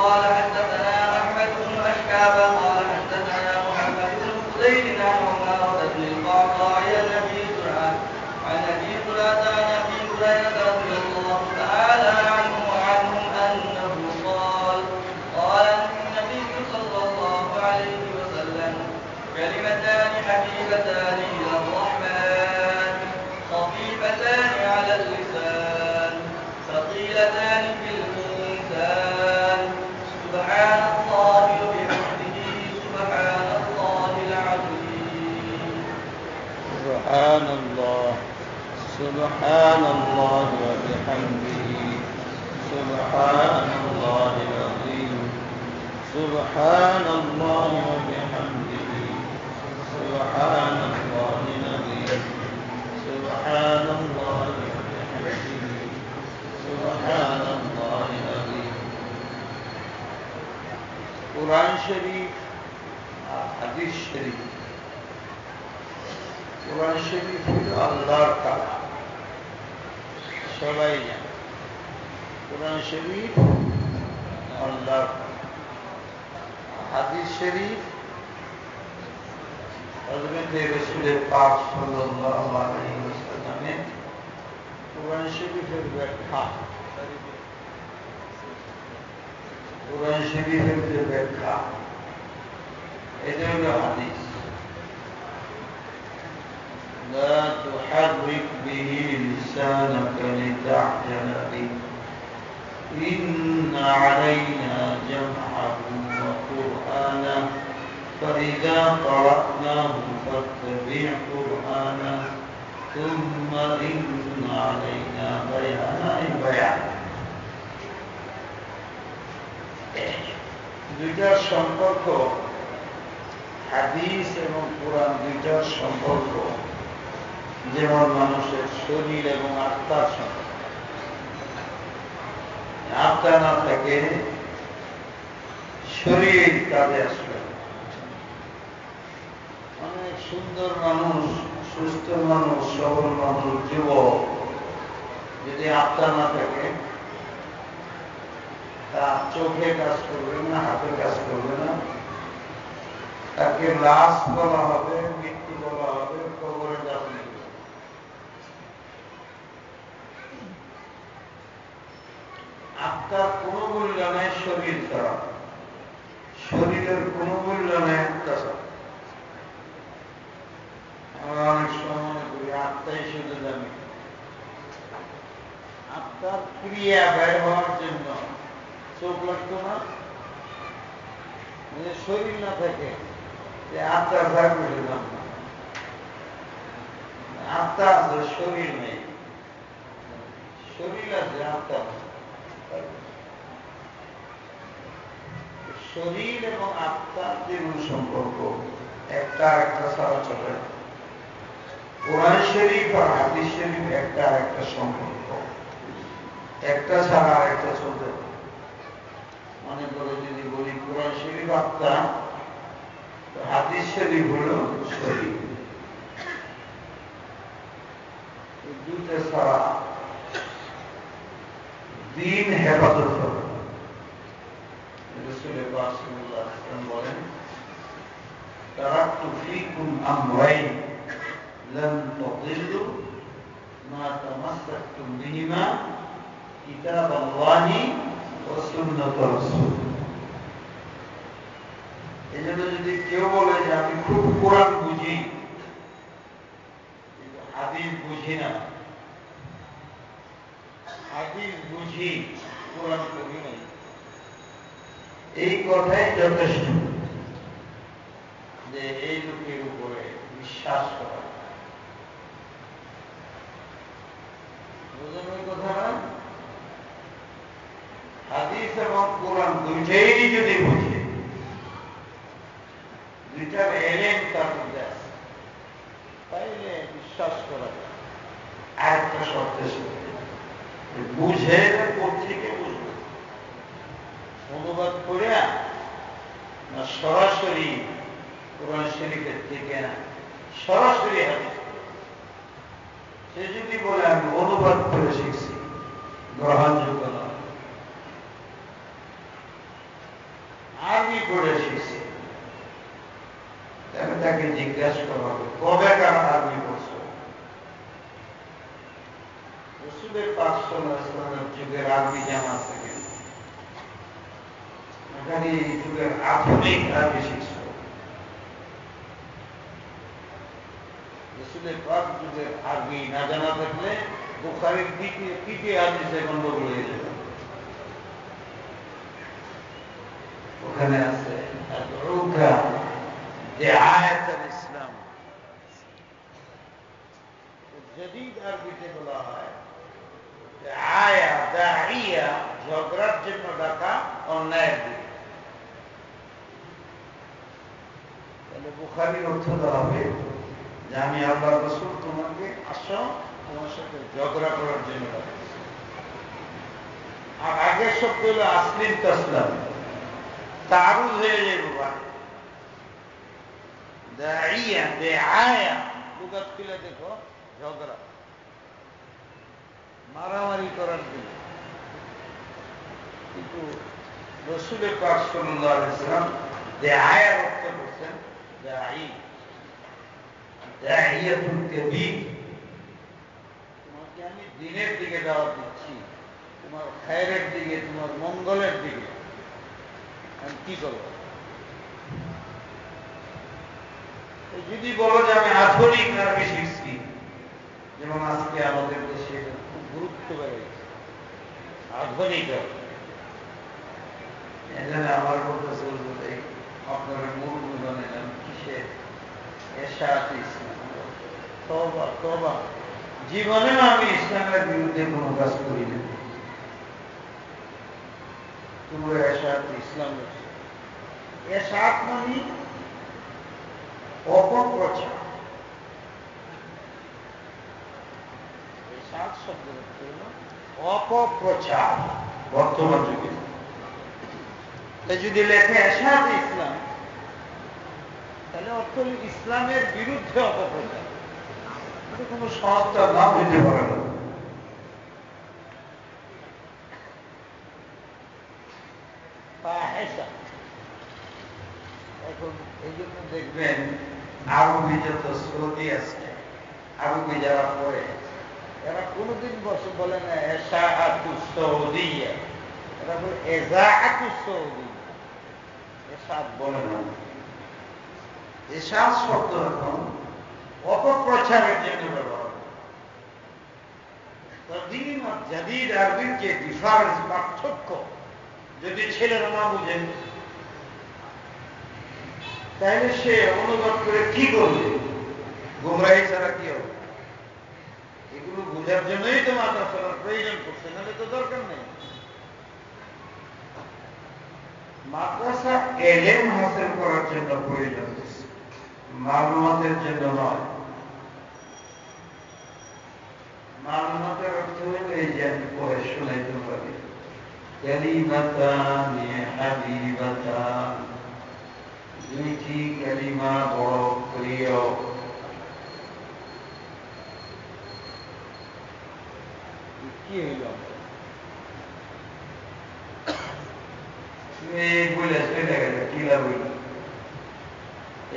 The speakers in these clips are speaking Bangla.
قال حدثنا أحمد بن أشكاب قال حدثنا محمد بن فضيل عليه وسلم كلمتان حبيبتان إلى الرحمن خفيفتان على اللسان ثقيلتان في الميزان سبحان الله وبحمده سبحان الله العظيم. سبحان الله سبحان الله وبحمده سبحان الله العظيم. سبحان الله وبحمده سبحان الله العظيم. سبحان الله وبحمده سبحان الله العظيم. قرآن شريف حديث شريف. قرآن شريف আল্লাহর কালাম, সবাই জানে। কোরআন শরীফ আল্লাহর হাদিস শরীফ হযরত রাসূল পাক সাল্লাল্লাহু আলাইহি ওয়াসাল্লামের কোরআন শরীফের ব্যাখ্যা। কোরআন শরীফের যে ব্যাখ্যা, এটা হলো হাদিস। لا تحرك به لسانك لتعجل به إن علينا جمعه وقرآنه فإذا قرأناه فاتبع قرآنه ثم إن علينا بيانه. দুইটার সম্পর্ক, হাদিস এবং কোরআন দুইটার সম্পর্ক যেমন মানুষের শরীর এবং আত্মার সম্পর্ক। আত্মা না থাকে শরীর কাজে আসবে। অনেক সুন্দর মানুষ, সুস্থ মানুষ, সবল মানুষ, যুবক, যদি আত্মা না থাকে তার চোখে কাজ করবে না, হাতে কাজ করবে না, তাকে লাশ বলা হবে, মৃত্যু বলা হবে, কবরে দাফন। আত্মার কোন মূল্য নেই শরীর ছাড়া, শরীরের কোন মূল্য নেই আত্মা ছাড়া। আমরা অনেক সময় মনে করি আত্মাই শুধু জানি। আত্মার ক্রিয়া ব্যয় হওয়ার জন্য চোখ লাগতো না, শরীর না থাকে যে আত্মার ভাগ বুঝলাম না। আত্মা আছে, শরীর নেই, শরীর আছে, আত্মা আছে। শরীর এবং আত্মার যে সম্পর্ক, একটা একটা ছাড়া চলে। কোরআন শরীফ আর হাদিস শরীফ একটা একটা সম্পর্ক, একটা ছাড়া একটা চলতে। মনে করে যদি বলি কোরআন শরীফ আত্মা, হাদিস শরীফ হলো শরীর। দুইটা ছাড়া দিন হেফাজত হবে। রাসূল পাক সাল্লাল্লাহু আলাইহি ওয়াসাল্লাম বলেন, তারাকতু ফীকুম আমরাইন লান তাদিল্লু মা তামাসসাকতুম বিহিমা কিতাবাল্লাহি ওয়া সুন্নাত রাসূল। এজন্য যদি কেউ বলে যে আমি খুব কোরআন বুঝি, হাদিস বুঝি না, হাদিস বুঝি, কোরআন পড়ি নাই, এই কথাই যথেষ্ট যে এই লোকের উপরে বিশ্বাস করা। বুঝলেন ওই কথা না? হাদিস এবং কোরআন দুইটাই যদি বুঝে, দুইটার এলেন তার মধ্যে আছে, তাইলে বিশ্বাস করা যায়। আরেকটা শর্তের সাথে বুঝে থেকে বুঝবে, অনুবাদ করে না সরাসরি কোরআন শরীফের থেকে না সরাসরি হাদিস। সে যদি বলে আমি অনুবাদ করে শিখছি, গ্রহণযোগ্য নয়। আরবি করে শিখছি, তাকে জিজ্ঞাসা করা হবে কবে কার আরবি পড়ছো। রাসূলের পাক সাল্লাল্লাহু আলাইহি ওয়াসাল্লামের যুগের আরবি জানা থাকে, এখানে এই যুগের আধুনিক আরবি শিখছে। রসুলের পাক যুগের আরবি না জানা থাকলে বুখারীর তৃতীয় হাদিসে গন্ডগোল হয়ে যাবে। ওখানে আছে ইসলাম, জদীদ আরবিতে বলা হয় আয়া দাইয়া, ঝগড়ার জন্য ডাকা অন্যায়ের দিকে। তাহলে বুখারীর অর্থ দেওয়া হবে যে আমি আল্লাহ রাসূল তোমাকে আসো তোমার সাথে ঝগড়া করার জন্য ডাকা। আর আগের শব্দ হলো আসলিম তাসলাম, তারুজ হয়ে যাবে বাবা। দাইয়া বেআয়া লুগাত খুলে দেখো, ঝগড়া মারামারি করার জন্য। কিন্তু রাসূল পাক সাল্লাল্লাহু আলাইহি ওয়াসাল্লাম দাইয়ার অর্থ বলেছেন দাঈ, দাইয়াতুল কাবীর। তোমাকে আমি দ্বীনের দিকে দাওয়াত দিচ্ছি, তোমার খায়রের দিকে, তোমার মঙ্গলের দিকে। আমি কি করবো? যদি বলো যে আমি আধুনিক আরবি শিখছি, যেমন আজকে আমাদের দেশে খুব গুরুত্ব বেড়ে গেছে আধুনিক। এখানে আমার কথা চলবে আপনারা মূল জানেন কিসের এরশাদ ইসলাম। তওবা তওবা, জীবনেও আমি ইসলামের বিরুদ্ধে কোনো কাজ করি না। তোমরা এরশাদ ইসলাম, এরশাদ মানে অপপ্রচার। এরশাদ শব্দের অর্থ হলো অপপ্রচার। বর্তমান যুগে যদি লেখে এরশাদ ইসলাম, তাহলে অর্থ হল ইসলামের বিরুদ্ধে অপপ্রচার। এটা কোনো সংস্থার নাম হইতে পারে না। এখন এই জন্য দেখবেন আরবি যত সৌদি আছে, আরবি যারা পড়ে এরা কোনোদিন বলে না এশাআতুস সৌদিয়া, এরা বলে এজাআতুস সৌদিয়া। এরশাদ বলে না। এরশাদ শব্দ এখন অপপ্রচারের জন্য ব্যবহার। কদিম আর জাদিদ আরবির যে ডিফারেন্স, পার্থক্য যদি ছেলেরা না বুঝেন, তাহলে সে অনুবাদ করে কি করবে? গুমরাহি ছাড়া কি হবে? এগুলো বোঝার জন্যই তো মাদ্রাসার প্রয়োজন পড়ছে, নাহলে তো দরকার নেই। মাদ্রাসা এলেম হাসিল করার জন্য প্রয়োজন, মালুমাতের জন্য নয়। মালুমাতের অর্থ হল এই যে আমি পড়ে শোনাইতে পারি, কালিমাতানি হাবিবাতান, দুইটি কালিমা বড় প্রিয়। কি হইল বলে চলে গেল, কি লাভ হইল?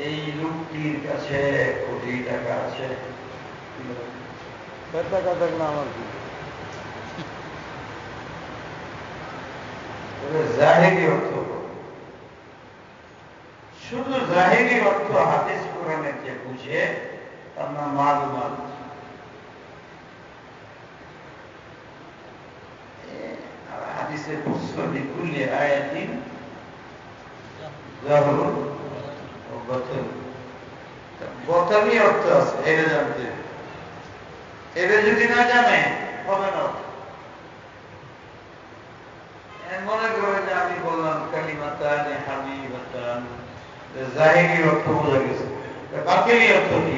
এই লোকটির কাছে কোটি টাকা আছে, টাকা থাকলে আমার কি? জাহেরি অর্থ, শুধু জাহেরি অর্থ হাদিস কোরআনের যে বুঝে তার নাম মালুমাত। হাদিসের প্রশ্ন লিকুল্লি আয়াতিন জাহরুন ও বতন, বতনই অর্থ আছে, এটা জানতে। এটা যদি না জানে হবে না। মনে করে যে আমি বললাম কালিমাতানি হাবিবাতান, জাহিরি অর্থ বোঝা গেছে, বাতিলি অর্থ কি?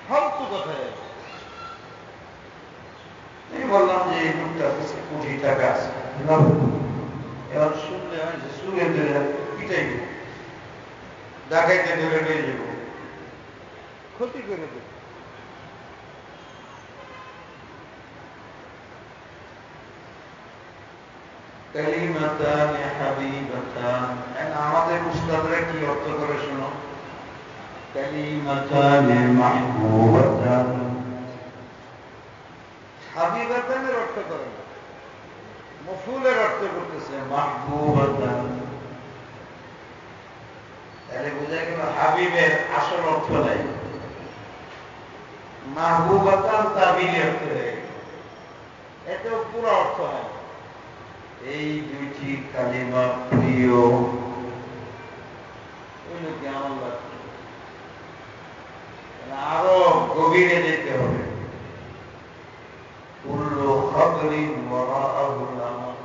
ফালতু কথা। আমি বললাম যে এই লোকটার কাছে কোটি টাকা আছে, এবার শুনলে হয় যে সুরে ধরে পিটাই দেব, ডাকাইতে ধরে নিয়ে যাব, ক্ষতি করে দেব। কালিমাতানি হাবিবাতান, আমাদের উস্তাদরা কি অর্থ করে শোনো? কালিমাতানি মাহবুবাতান, হাবিবাতানের অর্থ করে না, মফুলের অর্থ করতেছে মাহবুবাতান। তাহলে বোঝা কিন্তু হাবিবের আসল অর্থ নাই, মাহবুবাতান তাবিল অর্থ হয়ে গেল, এটাও পুরো অর্থ হয়। এই দুইটি কালিমা প্রিয় কি আমার লাগছে, আরো গভীরে যেতে হবে। কুল্লু খবরিন ওয়ারাআহুল আমল,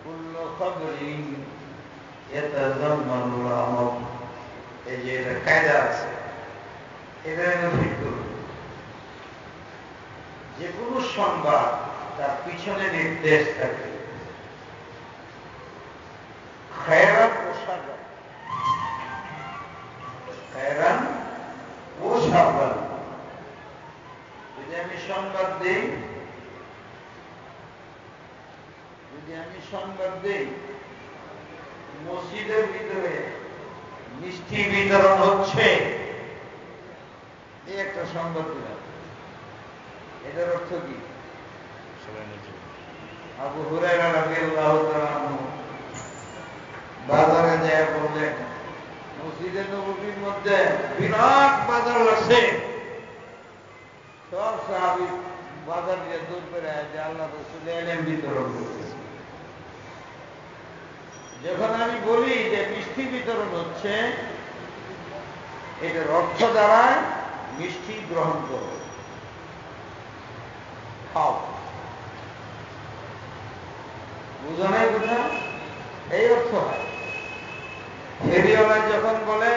কুল্লু খবরিন ইয়াতাযাম্মানুল আমল। এই যে এটা কায়দা আছে, এটা ঠিক করুন। যে কোনো সংবাদ তার পিছনে নির্দেশ থাকে, খায়রান ও শাররান, খায়রান ও শাররান। যদি আমি সংবাদ দেই মসজিদের ভিতরে মিষ্টি বিতরণ হচ্ছে, এই একটা সংবাদ দিলাম, এটার অর্থ কি? আবু হুরায়রা রাদিয়াল্লাহু তাআলা আনহু বাজারে যায় বললেন, মসজিদে নববীর মধ্যে বিরাট বাজার লাগছে। সব সাহাবী বাজার দিয়ে দূর করে যে আল্লাহ রাসূল ইলম বিতরণ করতেছে। যখন আমি বলি যে মিষ্টি বিতরণ হচ্ছে, এটার অর্থ দ্বারায় মিষ্টি গ্রহণ করো, খাও। বুঝানোর কথা এই অর্থ হয়। ফেরিওয়ালা যখন বলে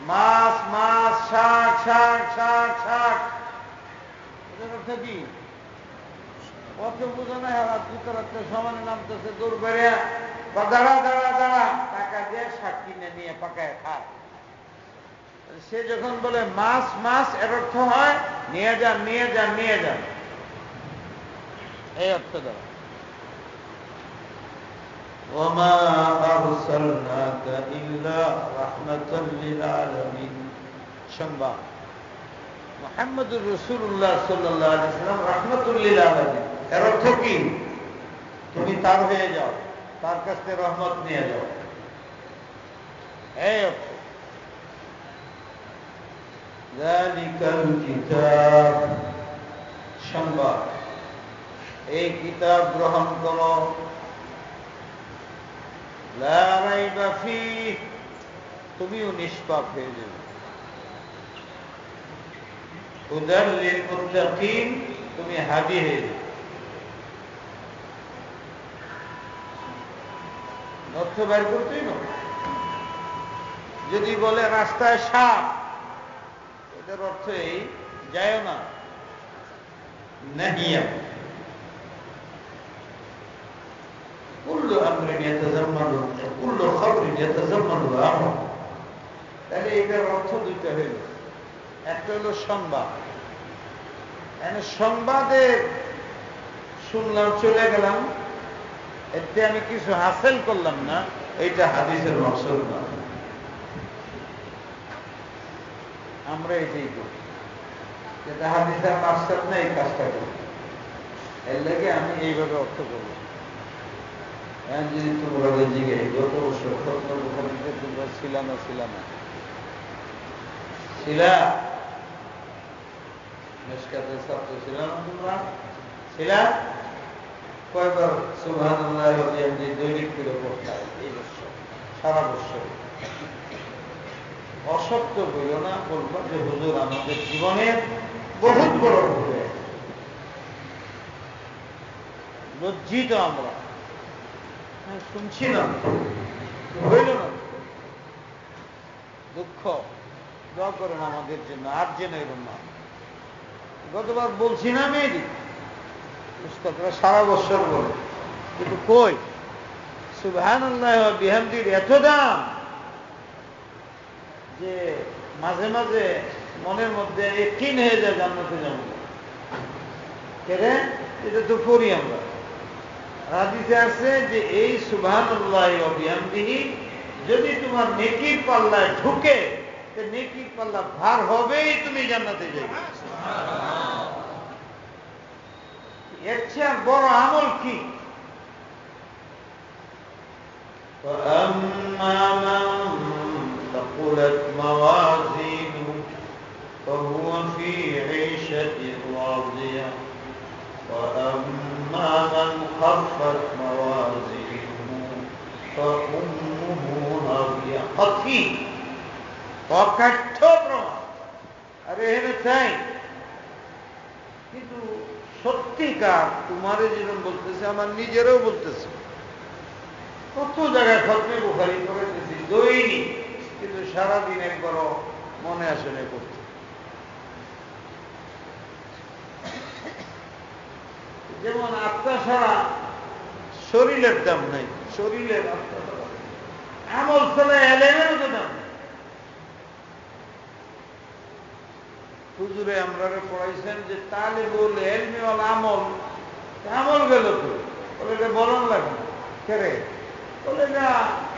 মাছ মাছ, শাক শাক শাক শাক, এটার অর্থ কি? অর্থ বোঝানো হয়, দুতরাত্রে সমানে নামতেছে দূর করে, বা দাঁড়া দাঁড়া দাঁড়া, টাকা দিয়ে শাক কিনে নিয়ে পাকায় খায়। সে যখন বলে মাছ মাছ, এর অর্থ হয় নিয়ে যান নিয়ে যান নিয়ে যান, এই অর্থ দ্বারা। ওমা আরসালনাকা ইল্লা রাহমাতাল লিল আলামিন। সংবাদ, মুহাম্মদুর রাসূলুল্লাহ সাল্লাল্লাহু আলাইহি ওয়াসাল্লাম রাহমাতুল লিল আলামিন। এর অর্থ কি? তুমি তার হয়ে যাও, তার কাছ থেকে রহমত নিয়ে যাও, এই অর্থ। যালিকাল কিতাব, সংবাদ, এই কিতাব গ্রহণ করো, লা রাইবা ফীহ, তুমিও নিষ্পাপ হয়ে যাবে, হুদাল লিল মুত্তাকিন, তুমি হাদী হয়ে যাবে। অর্থ বের করতেই না। যদি বলে রাস্তায় সাপ, এটার অর্থ এই যায় না, নাহিয়া। কুল্লু আমরিন ইয়াতাযাম্মানু, কুল্লু খাবরিন ইয়াতাযাম্মানু আমর। তাহলে এটার অর্থ দুইটা হইল, একটা হলো সংবাদ, সংবাদে শুনলাম চলে গেলাম, এতে আমি কিছু হাসিল করলাম না, এইটা হাদিসের মাকসুদ না। আমরা এটাই করি, যেটা হাদিসের মাকসুদ না, এই কাজটা করি। এর লাগে আমি এইভাবে অর্থ করব। যদি তোমরা জিজ্ঞাসা গত বছর খতমের তোমরা ছিল না ছিলা, মেশকাতের ছাত্র ছিল না তোমরা, ছিলা? কয়বার সুবহানাল্লাহ ওয়া বিহামদিহি দৈনিক করে পড়তে হয় এই বছর, সারা বছর। অসত্য হইল না, বলবো যে হুজুর আমাদের জীবনের বহুত বড় ভুল, লজ্জিত আমরা, শুনছি না, হইল না, দুঃখ। দোয়া করেন আমাদের জন্য, আর যেন এরকম না। গতবার বলছি না আমি, উস্তাদরা সারা বছর বলে, কিন্তু কই সুবহানাল্লাহ ওয়া বিহামদিহির এত দাম যে মাঝে মাঝে মনের মধ্যে ইয়াকিন হয়ে যায় জান্নাতে যাব। কেরে? এটা তো করি আমরা। হাদিসে আছে যে এই সুবহানাল্লাহ ওয়া বিহামদিহি যদি তোমার নেকির পাল্লায় ঢুকে, তো নেকির পাল্লা ভার হবেই, তুমি জান্নাতে যাবে। এর চেয়ে বড় আমল কি? وَأَمَّا مَنْ ثقلت موازينه فهو في عيشة راضية وأما من خفت موازينه فأمه هاوية قطعي অকাঠ্য প্রমাণ আরে এখানে চাই কিন্তু সত্যিকার তোমারে যেরকম বলতেছে আমার নিজেরও বলতেছে কত জায়গায় খতমে বুখারী করেছি দৈনিক কিন্তু সারাদিন একবারও মনে আসে না করতে যেমন আত্মা ছাড়া শরীরের দাম নাই শরীরের আত্মা ছাড়া আমল ছাড়া এলেমেরও তো দাম নেই হুজুরে আমরা পড়াইছেন যে তালিবুল ইলমি ওয়াল আমল আমল গেল তো বলে এটা বলন লাগে কেরে বলে না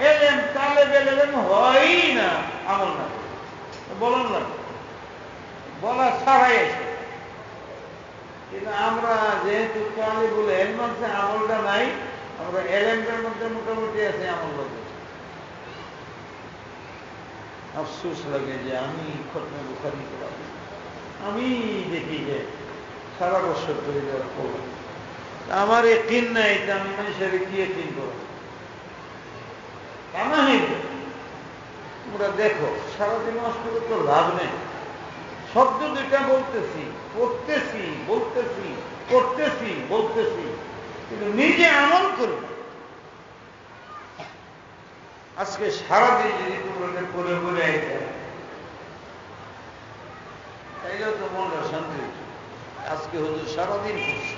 এলেম তালেব এলেম হয়ই না আমল না বলন লাগে বলা ছাড়াই আছে কিন্তু আমরা যেহেতু তালিবুল ইলম আছে আমলটা নাই আমরা এলেমটার মধ্যে মোটামুটি আছে আমল লাগে আফসোস লাগে যে আমি খতমে বুখারী করাবো আমি দেখি যে সারা বছর ধরে যারা করবো আমার একিন নাই তা আমি মানুষের কি একিন করবো তোমরা দেখো সারাদিন নষ্ট তো লাভ নেই শব্দ দুটা বলতেছি পড়তেছি বলতেছি করতেছি বলতেছি কিন্তু নিজে আমল করি আজকে সারাদিন যদি তোমরা করে বলে আইতে তাইলেও তো মনটা শান্তি আজকে হুজুর সারাদিন করছে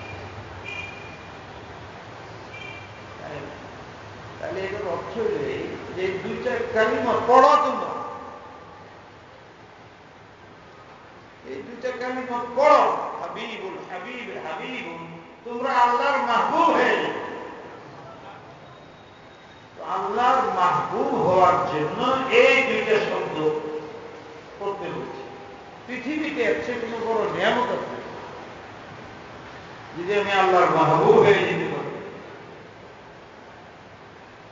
তাহলে এটার অর্থ হইলে যে দুইটা কালিমা পড়া তোমরা এই দুইটা কালিমা পড়ো হাবিবুল হাবিব হাবিবুল তোমরা আল্লাহর মাহবুব হয়ে যাবে আল্লাহর মাহবুব হওয়ার জন্য এই দুইটা শব্দ পড়তে হচ্ছে পৃথিবীতে আছে কোনো বড় নিয়ামত আছে যদি আমি আল্লাহর মাহবুব হয়ে যেতে পারি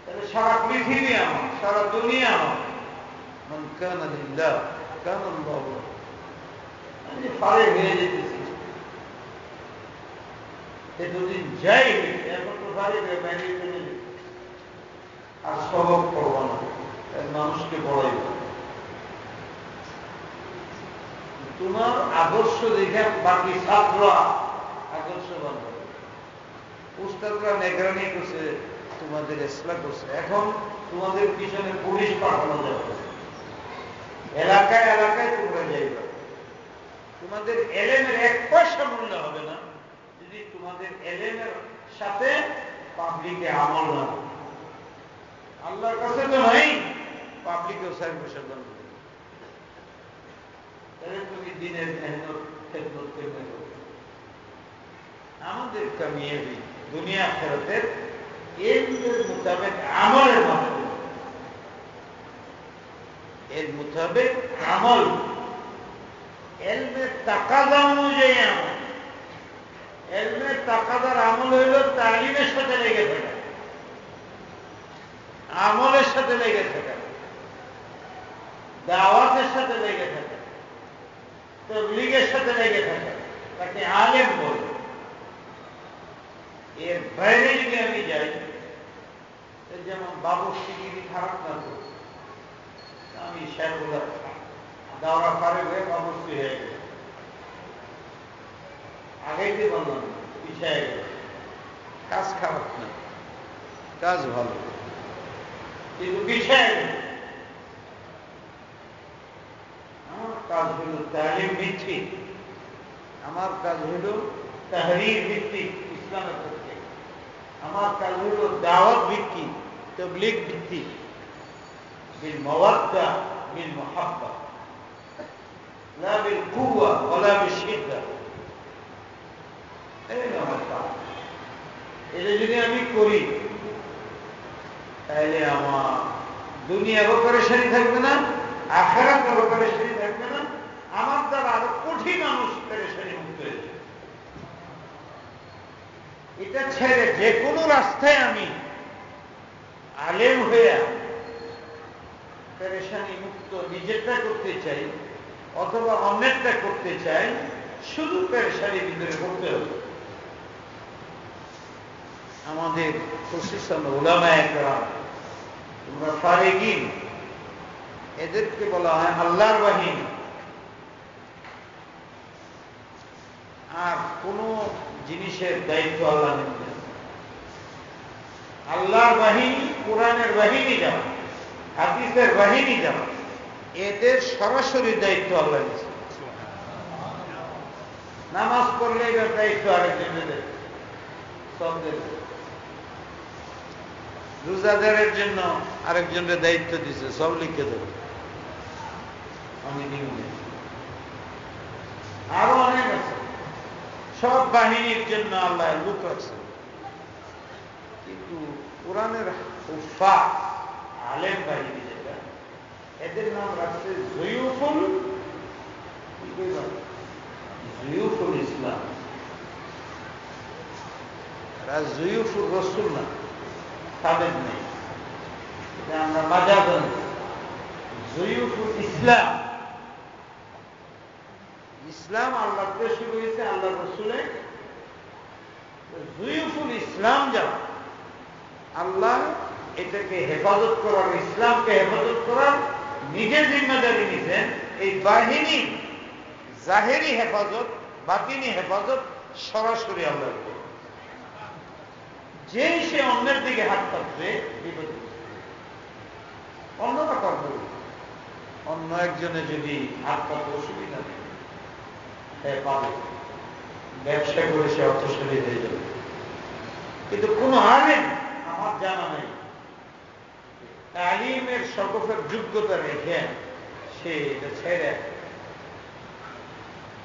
তাহলে সারা পৃথিবী আমার সারা দুনিয়া আমার মান কানা লিল্লাহ কানা আল্লাহু আমি ফারে হয়ে যেতেছি এতদিন যাই এখন তো ফারে হয়ে বাইরে চলে যেতে আর সবক করবো না মানুষকে পড়াইব তোমার আদর্শ দেখে বাকি ছাত্ররা আদর্শ বান্ধব উস্তাদরা নেগরানি করছে তোমাদের ইসলাম করছে এখন তোমাদের পিছনে পুলিশ পাঠানো যাবে এলাকায় এলাকায় তোমরা যাইবে তোমাদের এলেমের এক পয়সা মূল্য হবে না যদি তোমাদের এলেমের সাথে পাবলিকে আমল না আল্লাহর কাছে তো নাই পাবলিকেও 4 দান করবে তাহলে তুমি দিনের মেহনত খেদমত করবে আমাদের কামিয়াবি দুনিয়া আখিরাতের এর মোতাবেক আমলের মাধ্যমে এর মোতাবেক আমল এলমের তাকাদা অনুযায়ী আমল এলমের তাকাদার আমল হইল তালিমের সাথে লেগে থাকা আমলের সাথে লেগে থাকা দাওয়াতের সাথে লেগে থাকা তাবলীগের সাথে লেগে থাকা তাকে আলেম বলে এর বাইরে যদি আমি যাই যেমন বাবুশ্রীগিরি খারাপ না তো আমি শেখগুলা দাওরা পারে হয়ে বাবুশ্রী হয়ে গেল আগেইতে বললাম পিছিয়ে গেল কাজ খারাপ না কাজ ভালো কিন্তু পিছিয়ে গেল আমার কাজ হল তালিম ভিত্তিক আমার কাজ হল তাহরীর ভিত্তিক ইসলামের পক্ষে আমার কাজ হল দাওয়াত ভিত্তিক তাবলীগ ভিত্তিক বিল মাওয়াদ্দা বিল মুহাব্বা লা বিল কুওয়া ওয়ালা বিল শিদ্দা এই আমার কাজ এটা যদি আমি করি তাহলে আমার দুনিয়ারও পেরেশানি থাকবে না আখিরাতেরও পেরেশানি থাকবে না আমার দ্বারা আরো কোটি মানুষ পেরেশানি মুক্ত হয়ে যাবে এটা ছেড়ে যে কোনো রাস্তায় আমি আলেম হইয়া পেরেশানি মুক্ত নিজেরটা করতে চাই অথবা অন্যেরটা করতে চাই, শুধু পেরেশানির ভিতরে করতে হবে। আমাদের খুশিসান উলামায়ে কেরাম, তোমরা ফারিগিন, এদেরকে বলা হয় আল্লাহর বাহিনী। আর কোন জিনিসের দায়িত্ব আল্লাহ নেবেন। আল্লাহর বাহিনী, কোরআনের বাহিনী যারা, হাদিসের বাহিনী যারা, এদের সরাসরি দায়িত্ব আল্লাহ নিয়েছে। নামাজ পড়লে এবার দায়িত্ব আরেকজনের সব দেবে। রোজাদারের জন্য আরেকজনের দায়িত্ব দিছে, সব লিখে দেবে। আমি আরো অনেক আছে, সব বাহিনীর জন্য আল্লাহ লোক রাখছে। কিন্তু কোরআনের হুফা আলেম বাহিনী যেটা, এদের নাম রাখছে জয়ুফুল ইসলাম। জয়ুফুল রসুল না, তাদের নেই, এটা আমরা মাজাজন। জয়ুফুল ইসলাম, ইসলাম আল্লাহ থেকে শুরু হয়েছে, আল্লাহ রসুলে। জয়ুফুল ইসলাম যারা, আল্লাহ এটাকে হেফাজত করার, ইসলামকে হেফাজত করার নিজে জিম্মেদারি নিছেন। এই বাহিনী জাহেরি হেফাজত, বাতিনি হেফাজত সরাসরি আল্লাহ। যে সে অন্যের দিকে হাত পাতবে বিপদ, অন্যরা করবে। অন্য একজনে যদি হাত পাতে অসুবিধা নেই, হ্যাঁ পাবে, ব্যবসা করে সে অর্থশালী হয়ে যাবে। কিন্তু কোন আলেম আমার জানা নেই তালিমের সকফের যোগ্যতা রেখে সে এটা ছেড়ে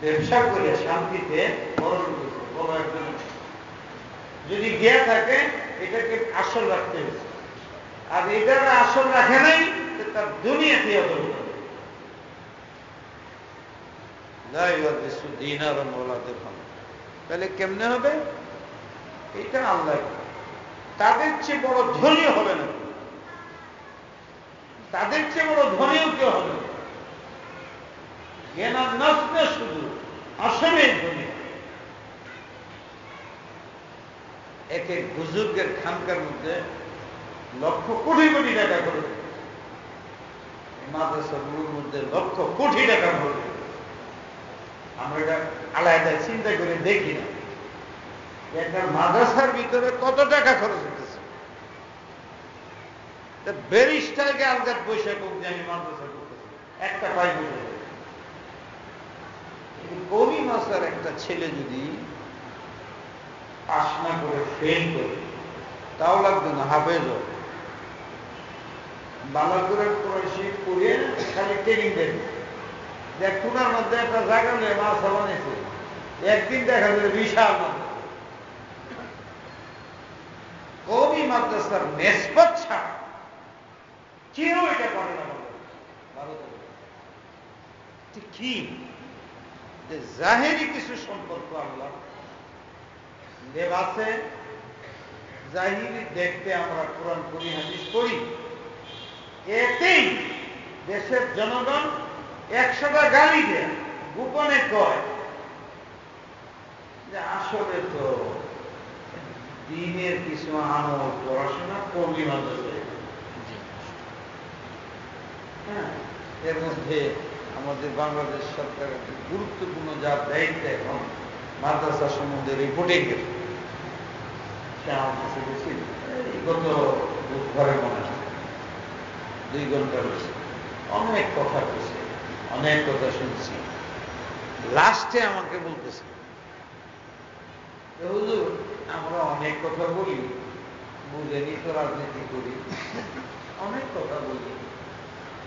ব্যবসা করে শান্তিতে বড় একজন যদি গিয়ে থাকে, এটাকে আসল রাখতে হয়েছে। আর এটাকে আসল রাখে নাই, তার দুনিয়াতে অবস্থা। তাহলে কেমনে হবে? এটা আল্লাহ। তাদের চেয়ে বড় ধনী হবে না, তাদের চেয়ে বড় ধনীও কেউ হবে না। জ্ঞানার নষ্ট শুধু আসলে ধনী। এক এক বুজুর্গের খানকার মধ্যে লক্ষ কোটি কোটি টাকা করে, মাদ্রাসাগুলোর মধ্যে লক্ষ কোটি টাকা করে। আমরা এটা আলাদা চিন্তা করে দেখি না, একটা মাদ্রাসার ভিতরে কত টাকা খরচ হতেছে। ব্যারিস্টারকে আলগাত পয়সা কম যে আমি মাদ্রাসা করতেছি, একটা পাই বসে। গরিব মাসার একটা ছেলে যদি পাস না করে ফেল করে, তাও লাগবে না, হাফেজ হবে। বালাগুড়ের পড়াশি করে খালি ট্রেনিং দেবে। খুনার মধ্যে একটা জায়গা নেই, মাছ বানিয়েছে, একদিন দেখা যাবে বিশাল মাছ। কবি মাদ্রাসার নেসবত ছাড়া কেউ এটা করে না। কি জাহেরি কিছু সম্পর্ক আল্লাহ লেবাসে জাহিরি দেখতে আমরা কোরআন করি, হাদিস পড়ি, এতেই দেশের জনগণ 100টা গালি দেয়, গোপনে কয় যে আসলে তো দিনের কিছু আমল পড়াশোনা কবি মাদ্রাসায়। হ্যাঁ, এর মধ্যে আমাদের বাংলাদেশ সরকার গুরুত্বপূর্ণ যার দায়িত্ব এখন মাদ্রাসা সম্বন্ধে রিপোর্টিং এর, সে আমার কাছে গেছি গত বুধবারে মনে হয় 2 ঘন্টা রয়েছে, অনেক কথা বলছে, অনেক কথা শুনছি। লাস্টে আমাকে বলতেছে, হুজুর আমরা অনেক কথা বলি, বুঝেনি তো রাজনীতি করি, অনেক কথা বলি,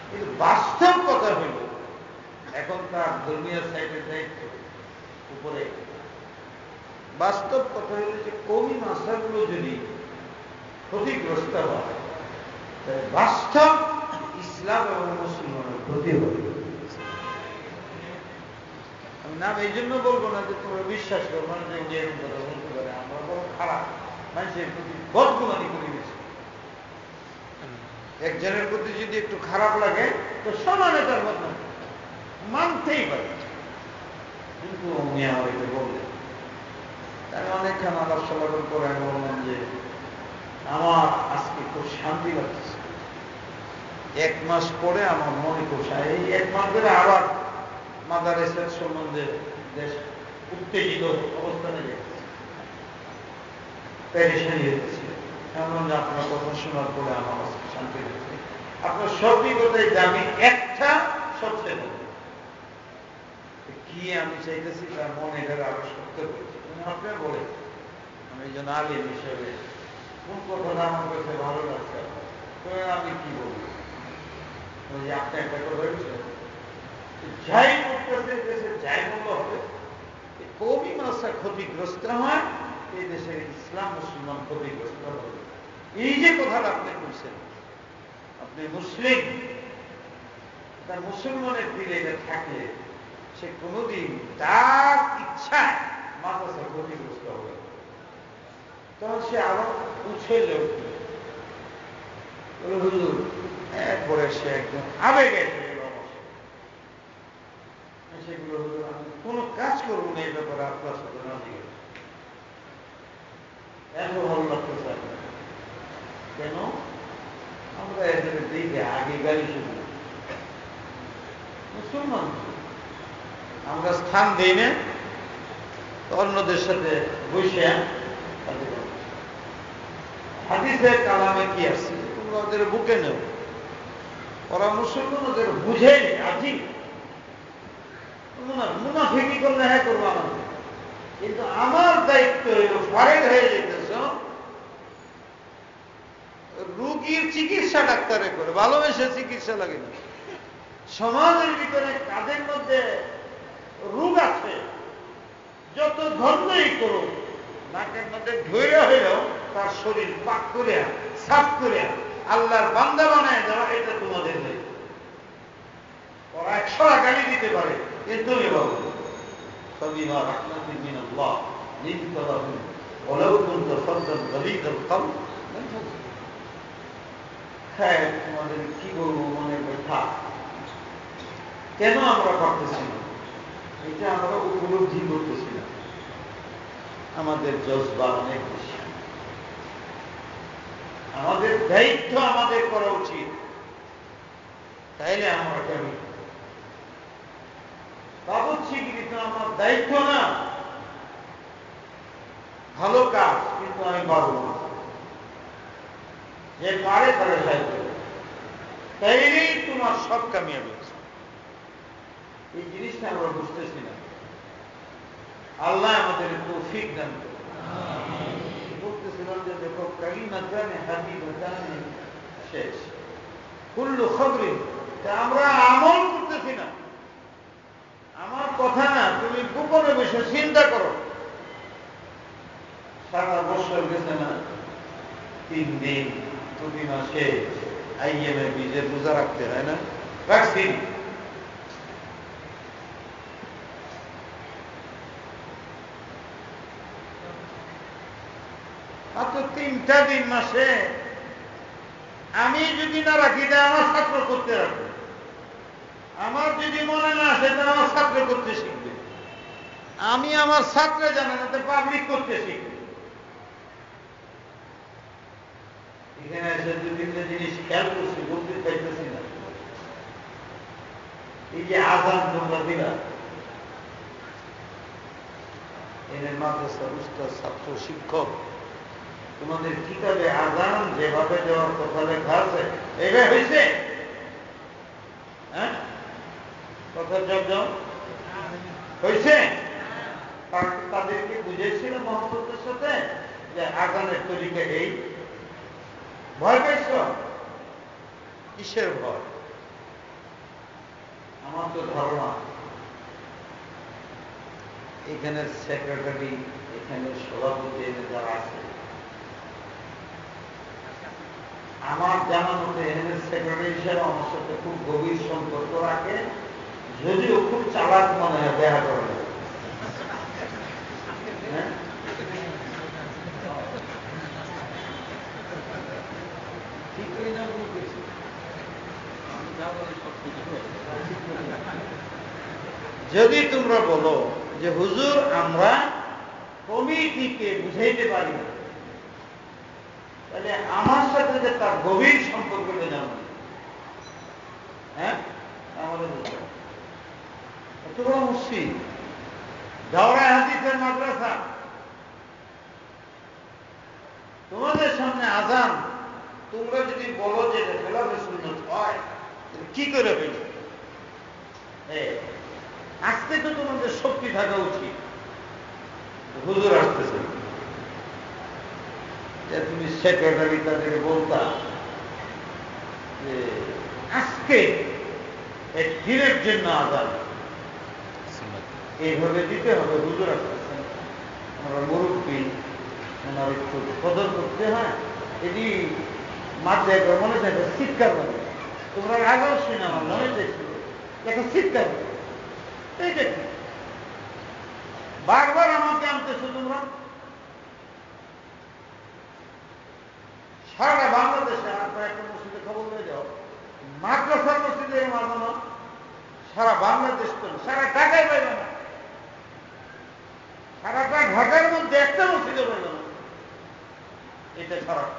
কিন্তু বাস্তব কথা হইল এখন তার ধর্মীয় সাইডের দায়িত্ব উপরে। বাস্তব কথা হইল যে কওমি মাসলাগুলো যদি ক্ষতিগ্রস্ত হয়, বাস্তব ইসলাম এবং মুসলমানের ক্ষতি হবে। আমি নাম এই জন্য বলবো না যে তোমরা বিশ্বাস করবো না যে উনি এরকম কথা বলতে পারে। আমরা বড় খারাপ মানুষের প্রতি বদগুমানি করে গেছি। একজনের প্রতি যদি একটু খারাপ লাগে তো সমানে তার কথা মানতেই পারে, কিন্তু উনি আমার এটা বললেন। আমি অনেকক্ষণ আলাপ সালাপের পরে আমি বললাম যে আমার আজকে খুব শান্তি লাগতেছে, 1 মাস পরে আমার মনে করছে এই 1 মাস ধরে আবার মাদারেসের সম্বন্ধে দেশ উত্তেজিত অবস্থানে যেতেছে, পেরেশানি হতেছিল। এমন যে আপনার কথা শোনার পরে আমার আজকে শান্তি লাগছে। আপনার সব বিগতের দামি একটা সবচেয়ে কি আমি চাইতেছি তার মনে এটার আরো সত্য করেছি। আপনার বলে আমি একজন আলিম হিসেবে কোন কথাটা আমার কাছে ভালো লাগছে আমি কি বলবো, যে আপনি একটা কথা হয়েছে যাই করতেছে দেশে যাই মূল্য হবে, কবি মাসা ক্ষতিগ্রস্ত হয়, এই দেশের ইসলাম মুসলমান ক্ষতিগ্রস্ত হবে। এই যে কথাটা আপনি বলছেন, আপনি মুসলিম, তার মুসলমানের দিলে এটা থাকলে সে কোনোদিন তার ইচ্ছায় মাদ্রাসা ক্ষতিগ্রস্ত হবে, তখন সে আরো উঠে উঠবে। হুজুর এরপরে সে একদম আবেগে সেগুলো হুজুর আমি কোনো কাজ করবো না এই ব্যাপারে আপনার সাথে না দিয়ে এত ভালো লাগতেছে। কেন আমরা এদের দিকে আগে গাড়ি শুরু মুসলমান, আমরা স্থান দিই না অন্যদের সাথে বসে। হাদিসের কালামে কি আছে তোমরা ওদের বুকে নেও, ওরা মুসলমান, ওদের বুঝে আজি মুনাফিকি করলে হ্যাঁ করবো আমাদের, কিন্তু আমার দায়িত্ব হইল ফারেক হয়ে যেতেছ রোগীর চিকিৎসা ডাক্তারে করে, ভালোবেসে চিকিৎসা লাগে না। সমাজের ভিতরে কাদের মধ্যে রোগ আছে যত ধর্মই করুক, নাকের মধ্যে ধৈর্য হইলেও তার শরীর পাক করে সাফ করে আল্লাহর বান্দা বানায় দেওয়া, এটা তোমাদের নেই। ওরা 100 গালি দিতে পারে, কিন্তু তুমি বলো সবিমা রাহমাতিন মিনাল্লাহ লিনতা লাহুম ওয়ালাউ কুনতা ফাদদান গালিযাল কলব। হ্যাঁ তোমাদের কি বলবো, মনে ব্যথা কেন আমরা পারতেছি না, এটা আমরা উপলব্ধি করতেছি না। আমাদের জজবা অনেক বেশি, আমাদের দায়িত্ব আমাদের করা উচিত, তাইলে আমরা করি। ভাবছি কিন্তু আমার দায়িত্ব না, ভালো কাজ, কিন্তু আমি পারবো না। যে পারে তারা সাহায্য, তাইলেই তোমার সব কামিয়াবি। এই জিনিসটা আমরা বুঝতেছি না। আল্লাহ আমাদের তৌফিক দান করে। বলতেছিলাম যে দেখো কালিমাতানে হাবিবাতানে শেষ কুল্লু খবরিন, আমরা আমল করতেছি না। আমার কথা না, তুমি গোপনে বসে চিন্তা করো। সারা বছর গেছে না, 3 দিন প্রতি মাসে আইএমএ বীজের রোজা রাখতে হয় না, রাখছি। মাত্র 3টা দিন মাসে আমি যদি না রাখি তা আমার ছাত্র করতে রাখবে, আমার যদি মনে না আসে তা আমার ছাত্র করতে শিখবে, আমি আমার ছাত্র জানা যাতে পাবলিক করতে শিখবে। এখানে এসে 2-3টা জিনিস খেয়াল করছি, বলতে চাইতেছি না। এই যে আজান তোমরা দিলা, এনে মাদ্রাসার উস্তাদ, ছাত্র, শিক্ষক, তোমাদের কিতাবে আজান যেভাবে দেওয়ার কথা লেখা আছে এইভাবে হয়েছে? হ্যাঁ, কথা জব হয়েছে? তাদেরকে বুঝেছিল মহব্বতের সাথে যে আজানের তরিকা এই। ভয় পাইছ? কিসের ভয়? আমার তো ধারণা এখানে সেক্রেটারি, এখানে সভাপতি যারা আছে, আমার জানা মতে এখানে সেক্রেটারি হিসেবে আমার সাথে খুব গভীর সম্পর্ক রাখে, যদিও খুব চালাক মনে হয় দেখা করে। ঠিক না? যদি তোমরা বলো যে হুজুর আমরা কমিটিকে বুঝাইতে পারি না, তাহলে আমার সাথে যে তার গভীর সম্পর্কটা জানো, হ্যাঁ আমাদের এত বড় মসজিদ, দাওরা হাদিসের মাদ্রাসা, তোমাদের সামনে আজান, তোমরা যদি বলো যে এটা খেলাফে সুন্নত হয়, কি করে হইল? আজকে তো তোমাদের শক্তি থাকা উচিত, হুজুর আসতেছে, তুমি সেক্রেটারি তাদের বলতা যে আজকে এক দিনের জন্য আজান এইভাবে দিতে হবে, হুজুর আসতেছেন, আমরা মুরব্বী, ওনার একটু কদর করতে হয়, এটি মাঝে একবার মনে থাকে চিৎকার করে, তোমরা আগেও শুনে আমার মনে চাইছিল একটা চিৎকার করে, এইটা কি বারবার আমাকে আনতেছো তোমরা? সারা বাংলাদেশে আপনার একটা মসজিদে খবর হয়ে যাও, মাদ্রাসার মসজিদে মানানো সারা বাংলাদেশ তো, সারা ঢাকায় পাইবে না, সারাটা ঢাকার মধ্যে একটা মসজিদে পাইবে না, এটা খারাপ।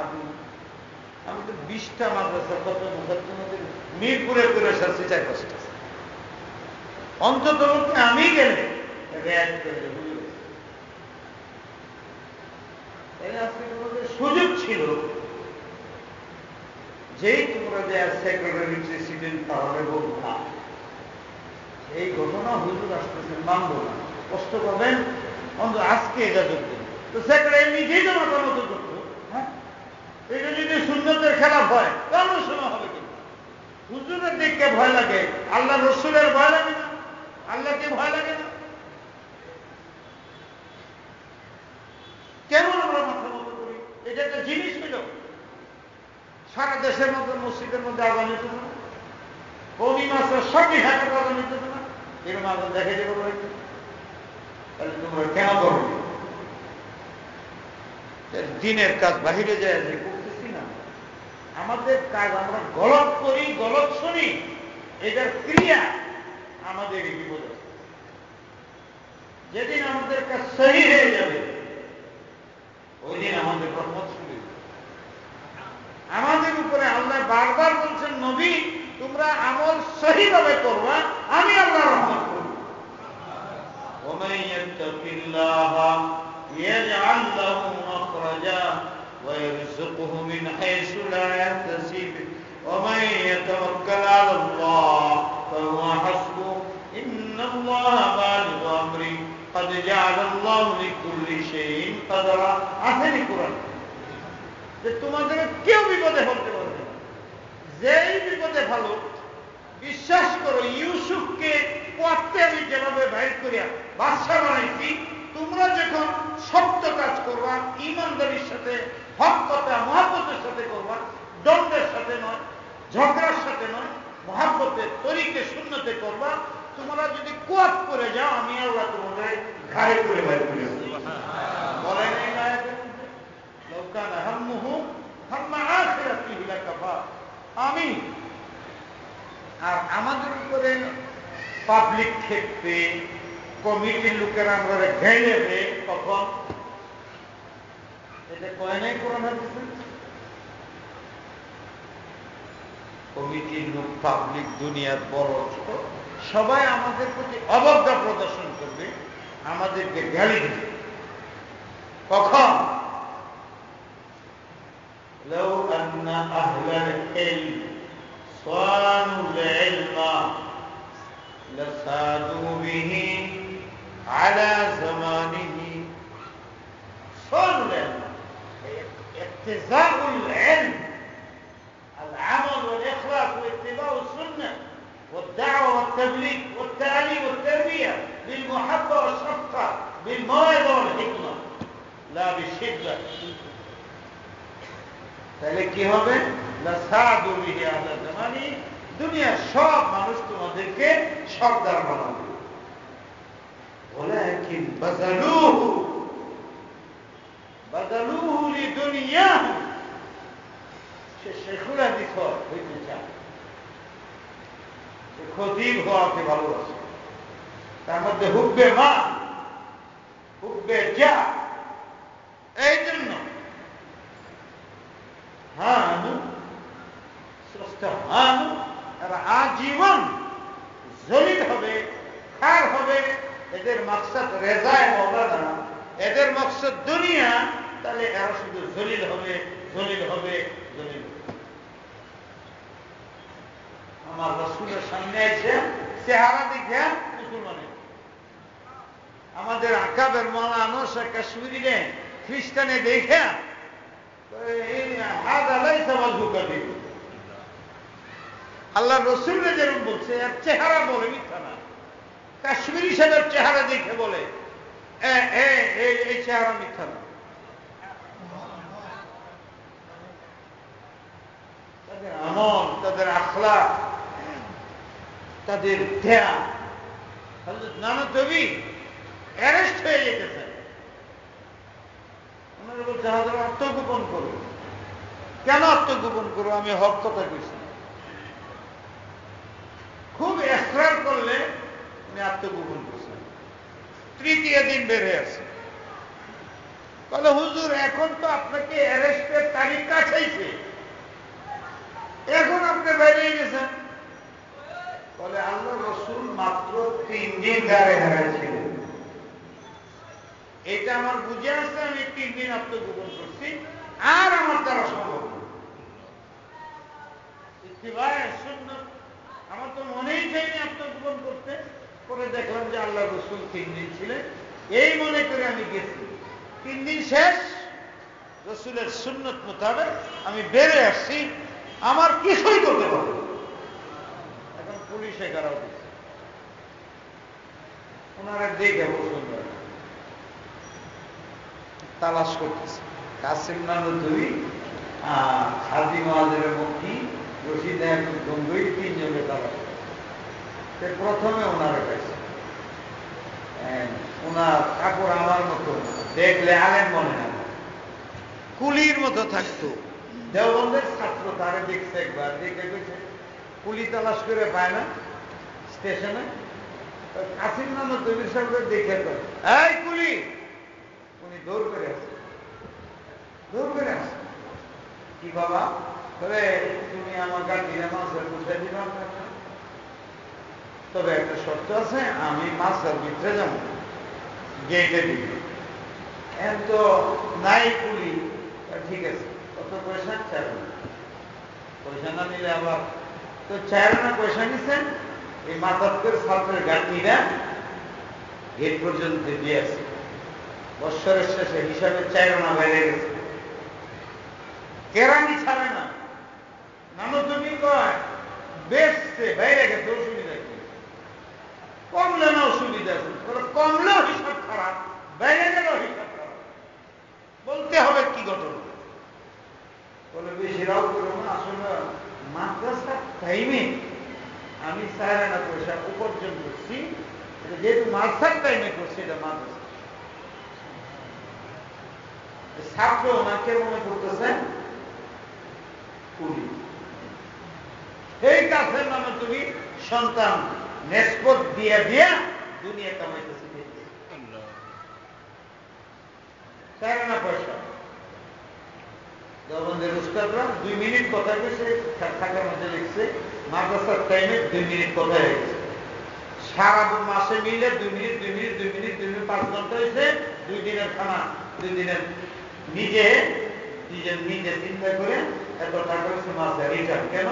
আপনি আমি তো 20টা মাদ্রাসার কত মুখাত্মদের মিরপুরে করে সারছি 4-5টা, অন্তত আমি গেলে সুযোগ ছিল, যেই তোমরা যে সেক্রেটারি প্রেসিডেন্ট তাহলে বলবা এই ঘটনা হুজুর আসতেছেন, মানব না, কষ্ট করবেন, অন্তত আজকে এটা করবেন, তো সেক্রেটারি নিজেই তো মাথা মতো করতো, হ্যাঁ এটা যদি সুন্নতের খেলাফ হয় তাহলে শোনা হবে, কিন্তু হুজুরের দিককে ভয় লাগে, আল্লাহ রসুলের ভয় লাগে না, আল্লাহকে ভয় লাগে না, কেমন আমরা মাথা মতো করি? এটা একটা জিনিস ছিল, সারা দেশের মধ্যে মসজিদের মধ্যে আজান হইতেছে না, কমি মাসের সবই হাতের আজান হইতেছে না, এরকম আজান দেখে যে বলো, তাহলে তোমরা কেন করো? দিনের কাজ বাহিরে যায় যে করতেছি না, আমাদের কাজ আমরা গলত করি, গলত শুনি, এটার ক্রিয়া আমাদের বিপদ। যেদিন আমাদের কাজ সহি হয়ে যাবে ওই দিন আমাদের রহমত শুরু। আমাদের উপরে আল্লাহ বারবার বলছেন, নবী তোমরা আমল সহিভাবে করবা, আমি আল্লাহ রহমত করব। ومن يتق الله يجعل له مخرجا ويرزقه من حيث لا يحتسب ومن يتوكل على الله فهو حسبه إن الله بالغ أمره قد جعل الله لكل شيء قدرا। আসেনি কোরআন যে তোমাদের কেউ বিপদে ফেলতে পারবে, যেই বিপদে ভালো বিশ্বাস করো, ইউসুফকে পথে আমি যেভাবে বাইর করিয়া বাদশা বানাইছি, তোমরা যখন সত্য কাজ করবা, ইমানদারির সাথে, হক কথা মহব্বতের সাথে করবা, দ্বন্দ্বের সাথে নয়, ঝগড়ার সাথে নয়, মহব্বতের তরিকে সুন্নতে করবা, তোমরা যদি কোয়াত করে যাও, আমি আল্লাহ তোমাদের ঘাড়ে করে বাইর করে বলেন এই আয়াতের মধ্যে, লৌকান হাম্মুহু হাম্মা আখিরাতিহি লাকাফা। আমি আর আমাদের উপরে পাবলিক ক্ষেত্রে কমিটির লোকেরা আমরা ঘেরে দেবে, তখন এটা কয় নাই কোরআন হাদিসে? কমিটির লোক, পাবলিক, দুনিয়ার বড় ছোট সবাই আমাদের প্রতি অবজ্ঞা প্রদর্শন করবে, আমাদেরকে গালি দেবে। কখন? لو أن أهل العلم صانوا العلم لسادوا به على زمانه. صانوا العلم اقتزاء العلم، العمل والإخلاص واتباع السنة والدعوة والتبليغ والتعليم والتربية بالمحبة والشفقة بالموعظة والحكمة لا بالشدة। তাহলে কি হবে? লাসাদু বিহি আলা জামানি, দুনিয়ার সব মানুষ তোমাদেরকে সর্দার বানাবে। ওয়ালাকিন বাযালুহু লিদুনিয়াহু, সে শেখুল হাদিস হইতে চায়, খতিব হওয়াকে ভালোবাসে। তার মধ্যে হুব্বে মা, হুব্বে যা। এই জন্য এরা আজীবন জলিল হবে, খার হবে। এদের মকসদ রেজায় মওলানা, এদের মকসদ দুনিয়া, তাহলে এরা শুধু জলিল হবে, জলিল হবে, জলিল হবে। আমার রাসূলের সামনে এসে চেহারা দেখে মুসলমান, আমাদের আকাবের মাওলানা শেখ কাশ্মীরি নে খ্রিস্টানে দেখে আল্লাহ রসুলরা যেরকম বলছে, এর চেহারা বলে, মিথ্যা না। কাশ্মীরি সাহেবের চেহারা দেখে বলে এই চেহারা মিথ্যা না। তাদের আমল, তাদের আখলাক, তাদের ধ্যান। হযরত নানতবি অ্যারেস্ট হয়ে যেতেছে, ওনারা বলছে হযরত আত্মগোপন করো। কেন আত্মগোপন করো? আমি হক কথা কইছি। খুব এসরার করলে উনি আত্মগোপন করছেন। তৃতীয় দিন বের হয়ে আসছে, বলে হুজুর এখন তো আপনাকে অ্যারেস্টের তারিখ কাছাইছে, এখন আপনি বেরিয়ে গেছেন। বলে আল্লাহ রসুল মাত্র 3 দিন গাড়ি হারাইছিলেন, এটা আমার বুঝে আসছে। আমি 3 দিন আত্মগোপন করছি, আর আমার দ্বারা সম্ভব না। আমার তো মনেই চাইনি আত্মগোপন করতে। পরে দেখলাম যে আল্লাহ রসুল 3 দিন ছিলেন, এই মনে করে আমি গেছি। 3 দিন শেষ, রসুলের সুন্নত মোতাবেক আমি বেড়ে আসছি, আমার কিছুই করতে পারবে। এখন পুলিশে কারাও দিচ্ছে, ওনারা দেখে পছন্দ তালাশ করতেছে। কাসিম নানতবি, হাজী মাহাজের মুক্তি, রশিদ আহমদ গঙ্গোই, 3 জনে তালাশ করছে। প্রথমে ওনারা পাইছে। ওনার কাপড় আমার মতো, দেখলে আলেম মনে হয়, কুলির মতো থাকতো। দেওবন্দের ছাত্র তারে দেখছে একবার, দেখে গেছে কুলি তালাশ করে পায় না স্টেশনে। কাসিম নানতবির সাথে দেখে তো, এই কুলি, উনি দৌড় করে আসছে, দৌড় করে আসছে। কি বাবা? তবে তুমি আমার গাড়িতে মাছের বুঝে দিবা, তবে একটা শর্ত আছে, আমি মাছের ভিতরে যাব, গেটে দিবে। এখন তো নাই কুলি, ঠিক আছে, কত পয়সা? 4 আনা। পয়সা না নিলে আবার তো 4 আনা পয়সা নিচ্ছেন। এই মাতাত্তর ছাত্রের গাড়িটা গেট পর্যন্ত দিয়ে আছে। বৎসরের শেষে হিসাবে 4 আনা বাইরে গেছে। কেরানি ছাড়ে না। নানতবি কয় বেশছে বাইরে গেছে, অসুবিধা কি? কমলে না অসুবিধা আছে? কমলেও হিসাব খারাপ, বাইরে গেলেও হিসাব খারাপ। বলতে হবে কি ঘটনা? বলে বেশি রাও করো না, আসলে মাদ্রাসার টাইমে আমি 4 আনা পয়সা উপার্জন করছি, যেহেতু মাদ্রাসার টাইমে করছি, এটা মাদ্রাসা। ছাত্র ওনাকে মনে করতেছেন কুলি। এই কাছের নামে তুমি সন্তান নেসপত দিয়ে দিয়া দুনিয়া কামাইতেছে। 4 আনা পয়সা। দেওবন্দের উস্তাদরা 2 মিনিট কথা গেছে, থাকার মধ্যে লিখছে মাদ্রাসার টাইমে 2 মিনিট কথা হয়ে গেছে। সারা মাসে মিলে 2 মিনিট 2 মিনিট 2 মিনিট 2 মিনিট 5 ঘন্টা হয়েছে। 2 দিনের খানা, 2 দিনের নিজে চিন্তা করে এত টাকা হচ্ছে মাসে রিটার্ন। কেন?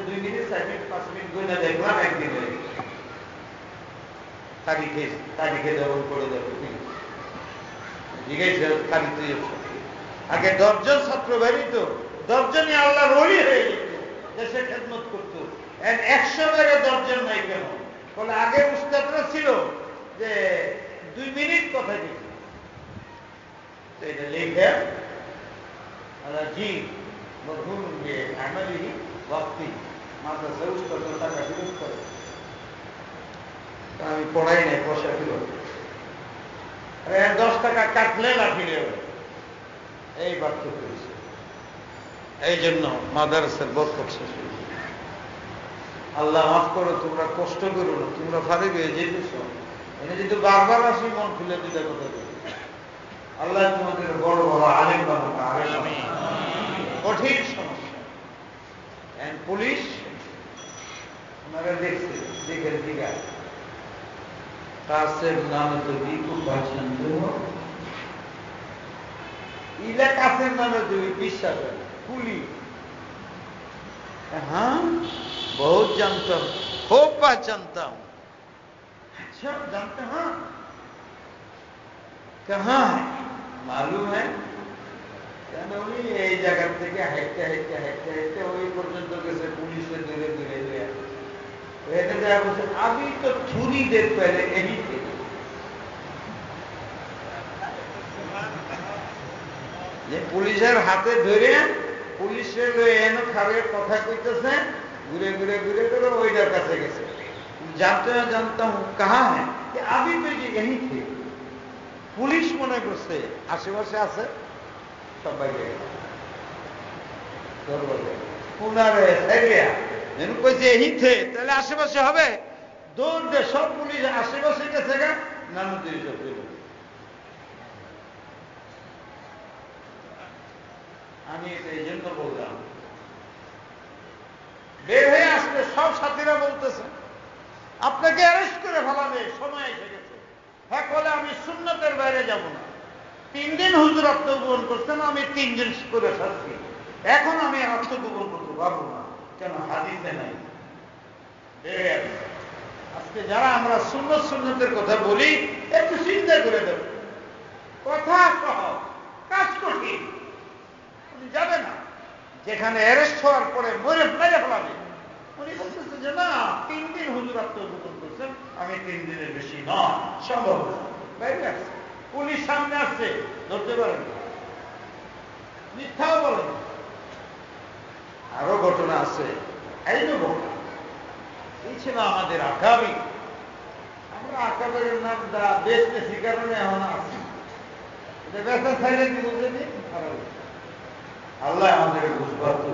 2 মিনিট 4 মিনিট 5 মিনিট গুণে দেখলাম একদিন হয়ে গেছে। তারিখে দেওয়ান করে দেবো, ঠিক আছে। তারিখ আগে 10 জন ছাত্র বেরিত, 10 জনই আল্লাহর ওলি হয়ে যেত, দেশে খেদমত করত। 100 বেড়ে 10 জন নাই কেন? বলে আগে উস্তাদরা ছিল যে 2 মিনিট কথা দিত। এটা লিখে জি মরহুম যে আমালি ওয়াক্তি মাদ্রাসা উস্তাদ টাকা ফেরত করে। আমি পড়াই নাই, পয়সা ফেরত। 10 টাকা কাটলে না ফিরে এই বার্থ করেছে। এই জন্য মাদ্রাসার বরকত শেষ হয়ে আল্লাহ মাফ করো, তোমরা কষ্ট করো না, তোমরা ফারে হয়ে যেতেছ, এনে যদি বারবার আসি মন খুলে দিতে কথা বলি। আল্লাহ তোমাদের বড় বড় আলেম বানাবো, আলেম কঠিন সমস্যা। পুলিশ ওনারা দেখছে, দেখেন ঠিক আছে কাসের নামে তো বিকু ভাষণ ইলা কাসের নামে তুমি বিশ্বাস করে পুলিশ। हाँ बहुत जानता हूं, खूब पहचानता हूं। अच्छा जानते हैं? कहाँ है मालूम है? उन्हीं এই জায়গা থেকে হেঁটে হেঁটে হেঁটে হেঁটে ওই পর্যন্ত গেছে, পুলিশের দূরে দূরে দূরে হেঁটে যাওয়া বলছে আমি তো থুরি দেখ পেলে এই যে পুলিশের হাতে ধরে পুলিশের এন খাবে কথা কইতেছে, ঘুরে ঘুরে ঘুরে ঘুরে ওইটার কাছে গেছে। জানতে না জানতাম কাহা হ্যাঁ আমি তো যে এই থে পুলিশ মনে করছে আশেপাশে আছে সবাই কইছে এই থে, তাহলে আশেপাশে হবে, দৌড় দে সব পুলিশ আশেপাশে গেছে গা নানু তিরিশ। আমি এটা এই জন্য বললাম, বের হয়ে আসলে সব সাথীরা বলতেছে আপনাকে অ্যারেস্ট করে ফেলাবে, সময় এসে গেছে। হ্যাঁ বলে আমি সুন্নতের বাইরে যাব না। 3 দিন হুজুর আত্মগোপন করছেন, আমি 3 দিন করে থাকছি, এখন আমি আত্মগোপন করতে পারবো না, কেন হাদিসে নাই। আজকে যারা আমরা সুন্নতের কথা বলি একটু চিন্তা করে দেব, কথা সহজ কাজ কঠিন। যাবে না যেখানে অ্যারেস্ট হওয়ার পরে মেরে ফেলাবে। উনি বলতেছে যে না 3 দিন হুজুর আত্মগোপন করছেন, আমি 3 দিনের বেশি নয়, সম্ভব না। বাইরে আসছে, পুলিশ সামনে আসছে, ধরতে পারেন, মিথ্যাও বলেন। আরো ঘটনা আছে, এই নেব এই ছিল আমাদের আকাবি। আমরা আকাবের নাম বেচতেছি কারণে এখন আছি, এটা বেচা ছাইলে কি বুঝে নি খারাপ। আল্লাহ আমাদের বুঝবার তো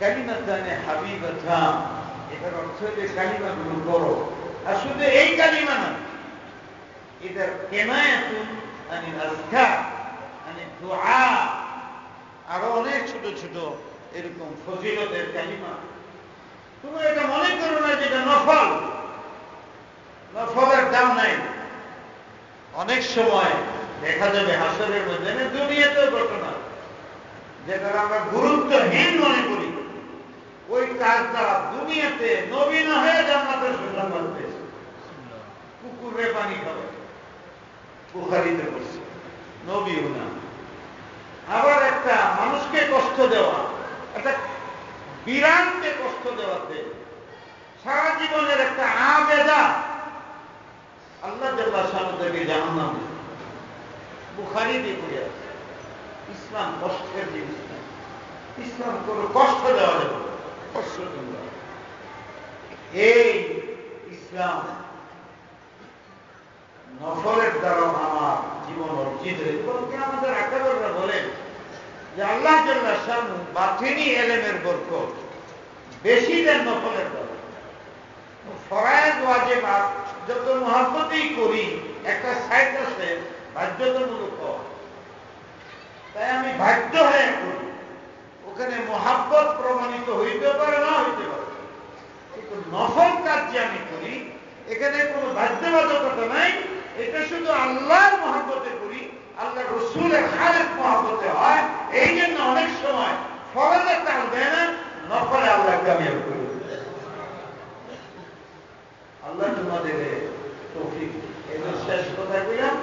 কালিমাতানে হাবিবাতান, এটার অর্থ যে কালিমাগুলো করো। আর শুধু এই কালিমা না, এটার কেনায়াতুন আনিল আযকার, আনিল দুআ, আরো অনেক ছোট ছোট এরকম ফজিলতের কালিমা। তুমি এটা মনে করো না যেটা নফল, নফলের দাম নাই। অনেক সময় দেখা যাবে হাসরের মধ্যে, দুনিয়াতেও ঘটনা, যেটা আমরা গুরুত্বহীন মনে করি, ওই কাজ দ্বারা দুনিয়াতে নবী না হয়ে জান্নাতের সুসংবাদ পেয়েছে। কুকুরে পানি খাবে, বুখারীতে বলছে, নবীও না। আবার একটা মানুষকে কষ্ট দেওয়া, একটা বিরানকে কষ্ট দেওয়াতে সারা জীবনের একটা আবেদা আল্লাহ জাল্লা শাআনহু থেকে জাহান্নাম, বুখারীতে পড়ে আছে। ইসলাম কষ্টের জিনিস না, ইসলাম কোনো কষ্ট দেওয়া যাবে, কষ্ট দেওয়া। এই ইসলাম নফলের দ্বারা আমার জীবন অর্জিত হয়েছে। বলতে আমাদের আকাবেররা বলেন যে আল্লাহ জাল্লা শাআনহু বাতিনি ইলমের বরকত বেশি দেন নফলের দ্বারা। ফরজ ওয়াজিবাত যত মহব্বতেই করি, একটা সাইড আছে বাধ্যতামূলক, তাই আমি বাধ্য হয়ে করি। ওখানে মহাব্বত প্রমাণিত হইতে পারে না হইতে পারে, কিন্তু নফল কাজ যে আমি করি এখানে কোনো বাধ্যবাধকতা নাই। এটা শুধু আল্লাহর মহব্বতে করি, আল্লাহ রসুলের খালেক মহব্বতে হয়। এই জন্য অনেক সময় ফরজে টান দেয় না, নফলে আল্লাহ কামিয়াব করে। আল্লাহ তোমাদের তৌফিক। এবার শেষ কথা বললাম,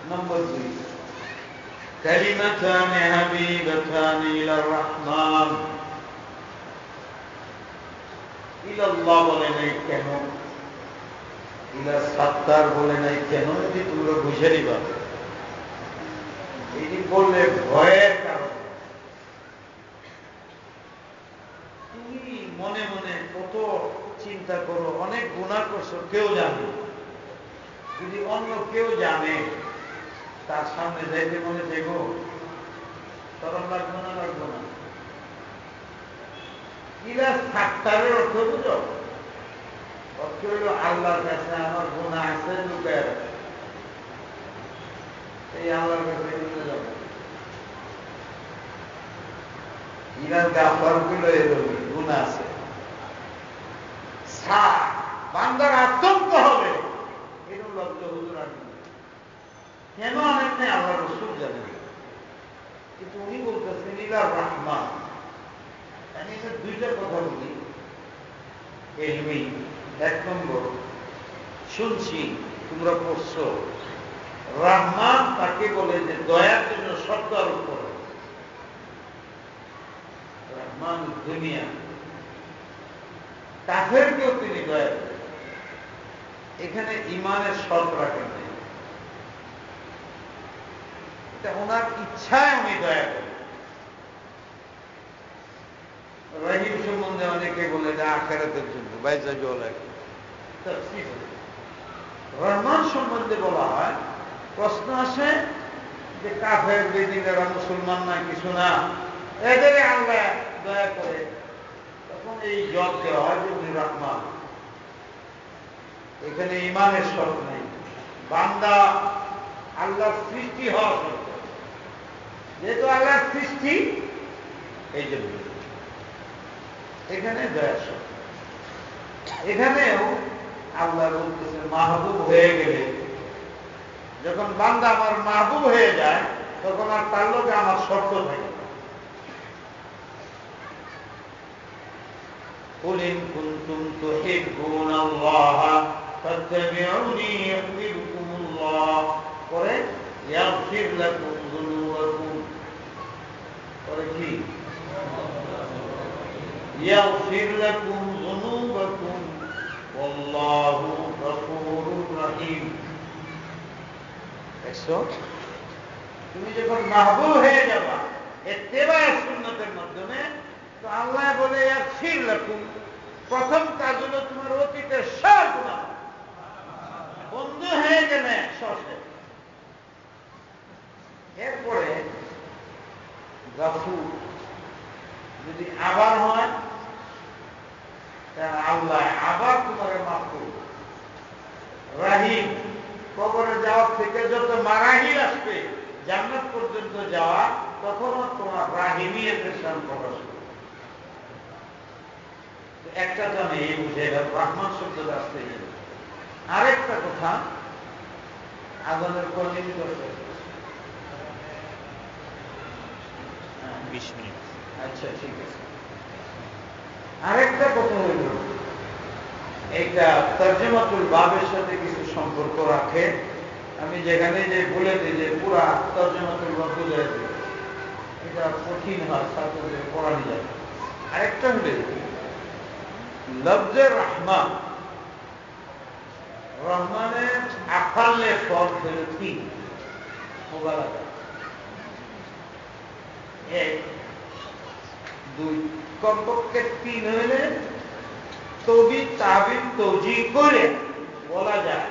নম্বর 2, কালিমাতান হাবিবাতান ইলার রহমান। ইলাল্লাহ বলে নাই কেন, ইলা সাত্তার বলে নাই কেন, এটি তোমরা বুঝে নিবা। এটি বললে ভয়ের কারণ। তুমি মনে মনে কত চিন্তা করো, অনেক গুনাহ করছো, কেউ জানে। যদি অন্য কেউ জানে, তার সামনে যাইতে মনে দেখো, তরম লাগবে না, লাগবে না? ইলা সাত্তারের অর্থ বুঝো? অর্থ হইল আল্লাহর কাছে আমার গুনাহ আছে লুকায় রাখে। এই আল্লাহর কাছে নিতে যাবো। ইরার গাফার গুলো এরকম গুনাহ আছে। বান্দার আতঙ্ক হবে এরকম লজ্জা হুজুর আনেন। কেন আনেন নাই আল্লাহ রসুল জানেন, কিন্তু উনি বলতেছেন ইলার রহমান। আমি এখানে দুইটা কথা বলি। এলমি এক নম্বর, শুনছি তোমরা পড়ছো, রহমান তাকে বলে যে দয়ার জন্য শব্দ আরোপ করে। রহমান দুনিয়া, কাফেরকেও তিনি দয়া করেন। এখানে ইমানের শর্ত রাখেন নাই, এটা ওনার ইচ্ছায় উনি দয়া করেন। রহিম সম্বন্ধে অনেকে বলে যে আখেরাতের জন্য বাইজা জল। রহমান সম্বন্ধে বলা হয়, প্রশ্ন আসে যে কাফের বেদিনেরা মুসলমান না কিছু না, এদের আল্লাহ দয়া করে, তখন এই জব দেওয়া হয় যে উনি রহমান। এখানে ইমানের শর্ত নেই, বান্দা আল্লাহর সৃষ্টি হওয়া শর্ত। যেহেতু আল্লাহর সৃষ্টি, এই জন্য এখানে দয়া শর্ত। এখানেও আল্লাহ বলতেছে মাহবুব হয়ে গেলে, যখন বান্দা আমার মাহবুব হয়ে যায় তখন আর তার লোকে আমার শর্ত থাকে। قل إن كنتم تحبون الله فاتبعوني يحببكم الله ويغفر لكم ذنوبكم يغفر لكم ذنوبكم والله غفور رحيم। দেখছো, তুমি যখন মাহবুব হয়ে যাবা ইত্তেবায়ে সুন্নতের মাধ্যমে, তো আল্লাহ বলে ইয়াগফির লাকুম, প্রথম কাজ হলো তোমার অতীতের সব গুনাহ বন্ধ হয়ে গেলে সবে। এরপরে গাফুর যদি আবার হয়, আল্লাহ আবার তোমার মাফ করবে। রাহিম, কবরে যাওয়ার থেকে যত মারাহিল আসবে জান্নাত পর্যন্ত যাওয়া, তখনও তোমার রাহিমিয়তের শান প্রকাশ করবে। একটা জানে এই বুঝে রহমান শব্দটা আসতে গেলে। আরেকটা কথা, আজানের পর নিমিত 20 মিনিট। আচ্ছা, ঠিক আছে। আরেকটা কথা হইল, এইটা তর্জমাতুল বাবের সাথে কিছু সম্পর্ক রাখে। আমি যেখানে যে বলে দিই যে পুরা তর্জমাতুল বাব বুঝে দিই, এটা কঠিন হয়, ছাত্রদের পড়ানো যায়। আরেকটা হলে লফজে রহমান, রহমানের আকালে ফল হল 3 মুবালাগা। 1 2 কমপক্ষে 3 হইলে তবি তাবিন তৌজি করে বলা যায়।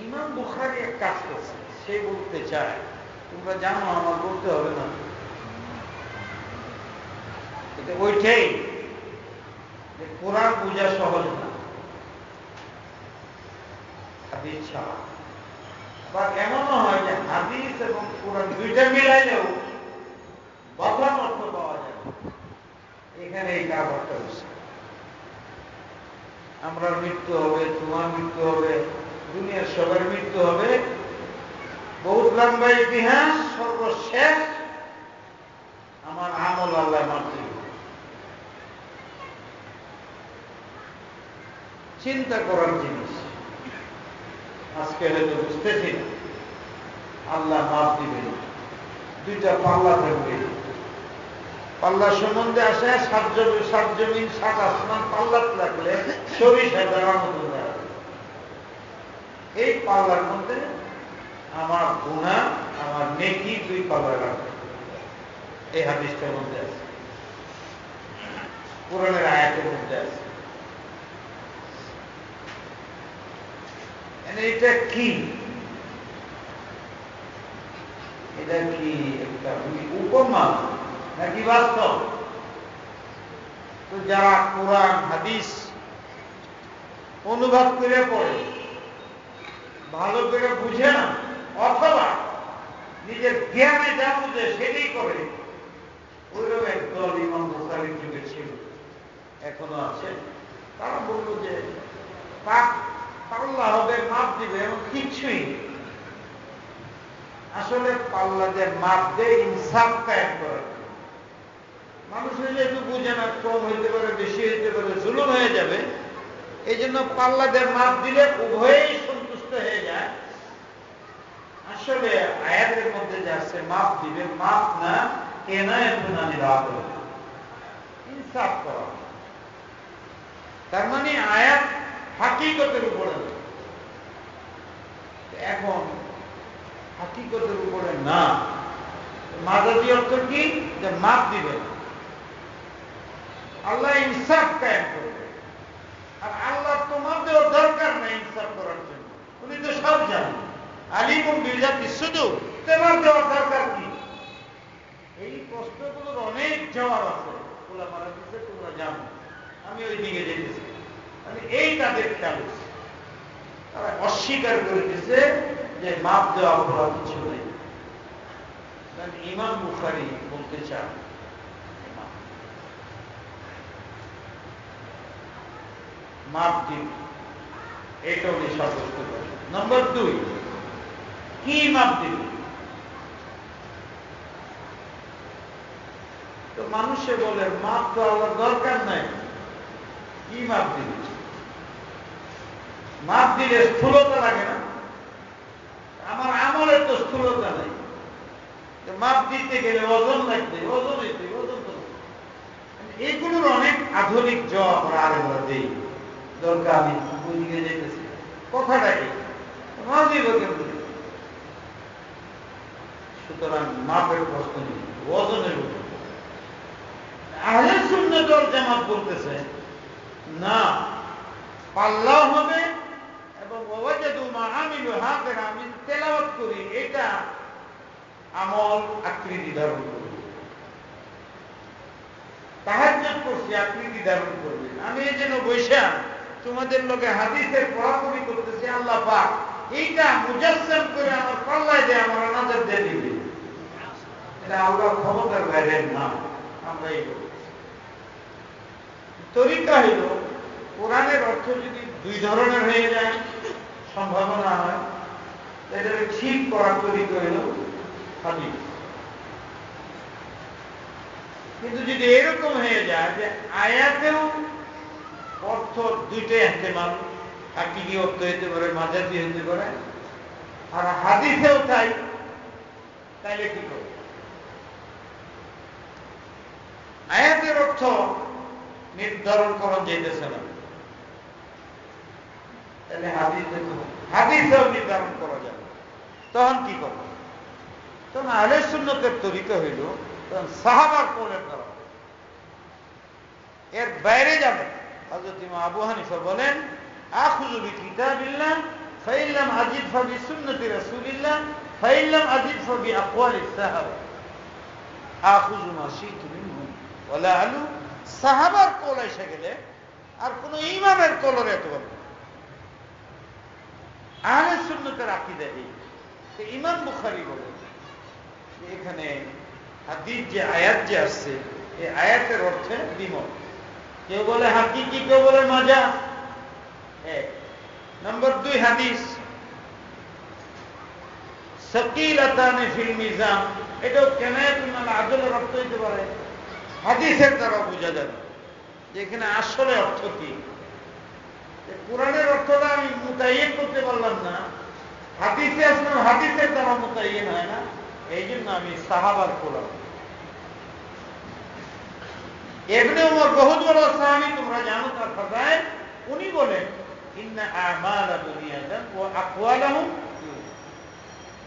ইমাম বুখারী এক কাজ করছে, সে বলতে চায়, তোমরা জানো আমার বলতে হবে না, এটা ওইটাই যে কোরআন বোঝা সহজ না, হাদিস ছাড়া। আবার এমনও হয় যে হাদিস এবং কোরআন দুইটা মিলাইলেও বদলাম অর্থ পাওয়া যায়। এখানে এই কারণটা হচ্ছে, আমরা মৃত্যু হবে, তোমার মৃত্যু হবে, দুনিয়ার সবার মৃত্যু হবে, বহুত লম্বা ইতিহাস, সর্বশেষ আমার আমল আল্লাহ মারতে। চিন্তা করার জিনিস। আজকে হয়তো বুঝতেছি না, আল্লাহ মাফ দিবে, দুইটা পাল্লা থাকবে। পাল্লা সম্বন্ধে আসে 7 জমিন 7 আসমান পাল্লাত রাখলে 24,000 মতো যায়। এই পাল্লার মধ্যে আমার গুনাহ, আমার নেকি 2 পাল্লা রাখবে। এই হাদিসটার মধ্যে আছে, কোরআনের আয়াতের মধ্যে আছে। এটা কি? এটা কি একটা উপমা নাকি বাস্তব? তো যারা কোরআন হাদিস অনুবাদ করে পড়ে, ভালো করে বুঝে না, অথবা নিজের জ্ঞানে যা বুঝে সেটাই করে, ওইরকম একদল ইমাম বুখারীর যুগে ছিল, এখনো আছে। তারা বলল যে পাক পাল্লা হবে, মাপ দিবে, এমন কিচ্ছুই। আসলে পাল্লা দিয়ে মাপ দিয়ে ইনসাফ কায়েম করা। মানুষ হইলে একটু বুঝে না, কম হইতে পারে, বেশি হইতে পারে, জুলুম হয়ে যাবে। এই জন্য পাল্লা দিয়ে মাপ দিলে উভয়েই সন্তুষ্ট হয়ে যায়। আসলে আয়াতের মধ্যে যে আছে মাপ দিবে, মাপ না কেনা একটু না ইনসাফ করা। তার মানে আয়াত হাকিকতের উপরে, এখন হাকিকতের উপরে না। মাজাজি অর্থ কি? যে মাপ দিবে, আল্লাহ ইনসাফ কায়েম করবে। আর আল্লাহ তোমার দেওয়ার দরকার নেই ইনসাফ করার জন্য, উনি তো সব জানেন। আলিমুন বিজাতি সুদূর, তোমার দেওয়ার দরকার কি? এই প্রশ্নগুলোর অনেক জবাব আছে, ওলামারা দিচ্ছে, তোমরা জানো। আমি ওই দিকে যেতেছি, মানে এই তাদের খেয়াল। তারা অস্বীকার করে দিচ্ছে যে মাপ দেওয়া অপরাধ কিছু নেই। ইমাম বুখারী বলতে চান মাপ দিন, এটা উনি সাব্যস্ত করেন। নম্বর 2, কি মাপ দিন? তো মানুষে বলে মাপ তো আল্লাহর দরকার নাই, কি মাপ দিন? মাপ দিলে স্থূলতা লাগে না? আমার আমলের তো স্থূলতা নাই, মাপ দিতে গেলে ওজন লাগবে, ওজন হইতে, ওজন তো এইগুলোর অনেক আধুনিক জবাব আমরা আরেকবার দিই। দরকার আমি ওই দিকে যেতেছি, কথাটা কি? সুতরাং মাপের প্রশ্ন নেই, ওজনের উপর। আহলে সুন্নাত ওয়াল জামাত বলতেছে না, পাল্লাও হবে এবং ওয়াজাদু মা আমিলু হাদিরা, আমি তেলাওয়াত করি, এটা আমল আকৃতি ধারণ করবে। তাহাজ্জুদ করছি, আকৃতি ধারণ করবে। আমি এই জন্য বৈশা তোমাদের লোকে হাদিসের পড়াপড়ি করতেছি, আল্লাহ পাক এইটা মুজাসসাম করে আমার পাল্লায় দিয়ে আমার নাজাত দিয়ে দিবে। এটা আল্লাহ ক্ষমতার বাইরে না, আমরা এই তরিকা হইল কোরআনের অর্থ যদি 2 ধরনের হয়ে যায়, সম্ভাবনা হয়, এটা ঠিক করার তরিকা হইল হাদিস। কিন্তু যদি এরকম হয়ে যায় যে আয়াতেও অর্থ 2টা ইহতিমাল, হাকিকি অর্থ হইতে পারে, মাজাজি হইতে পারে, আর হাদিসেও তাই, তাইলে কি করবে? আয়াতের অর্থ নির্ধারণ করা যেতেছে না, তাহলে হাদিসেও নির্ধারণ করা যাবে। তখন কি করবে? তখন আহলে সুন্নতের তরিকা হইল তখন সাহাবার কোলের করা, এর বাইরে যাবে। হযরত ইমাম আবু হানিফা বলেন, আখুযু বিকিতাবিল্লাহ ফাইন লাম আজিদ ফাবিসুন্নতি রাসূলিল্লাহ ফাইন লাম আজিদ ফাবিআকওয়ালিস সাহাবা আখুযু মা শিতু মিনহুম ওয়ালা আলু। সাহাবার কোল এসে গেলে আর কোন ইমামের কোলের এত হবে। আহলে সুন্নতের আকীদা এই। ইমাম বুখারী বলেন যে এখানে হাদিস যে আয়াত যে আসছে, এই আয়াতের অর্থে দ্বিমত। কেউ বলে হাকিকি, কেউ বলে মাজা। 1 নম্বর 2, হাদিস সাকিলাতানি ফিল মিজান, এটাও কেনায়াতুন আল আদলের অর্থ হইতে পারে, হাদিসের দ্বারা বোঝা যাবে যে এখানে আসলে অর্থ কি। কোরআনের অর্থটা আমি মুতায়্যিন করতে পারলাম না, হাদিসে আসলে হাদিসের দ্বারা মুতায়্যিন হয় না, এই জন্য আমি সাহাবার করলাম। ইবনে উমর বহুত বড় সাহাবী, তোমরা জানো তার ফাজাইল। উনি বলেন ইন্না আমালা বুনিয়াদান ওয়া আকওয়ালাহুম,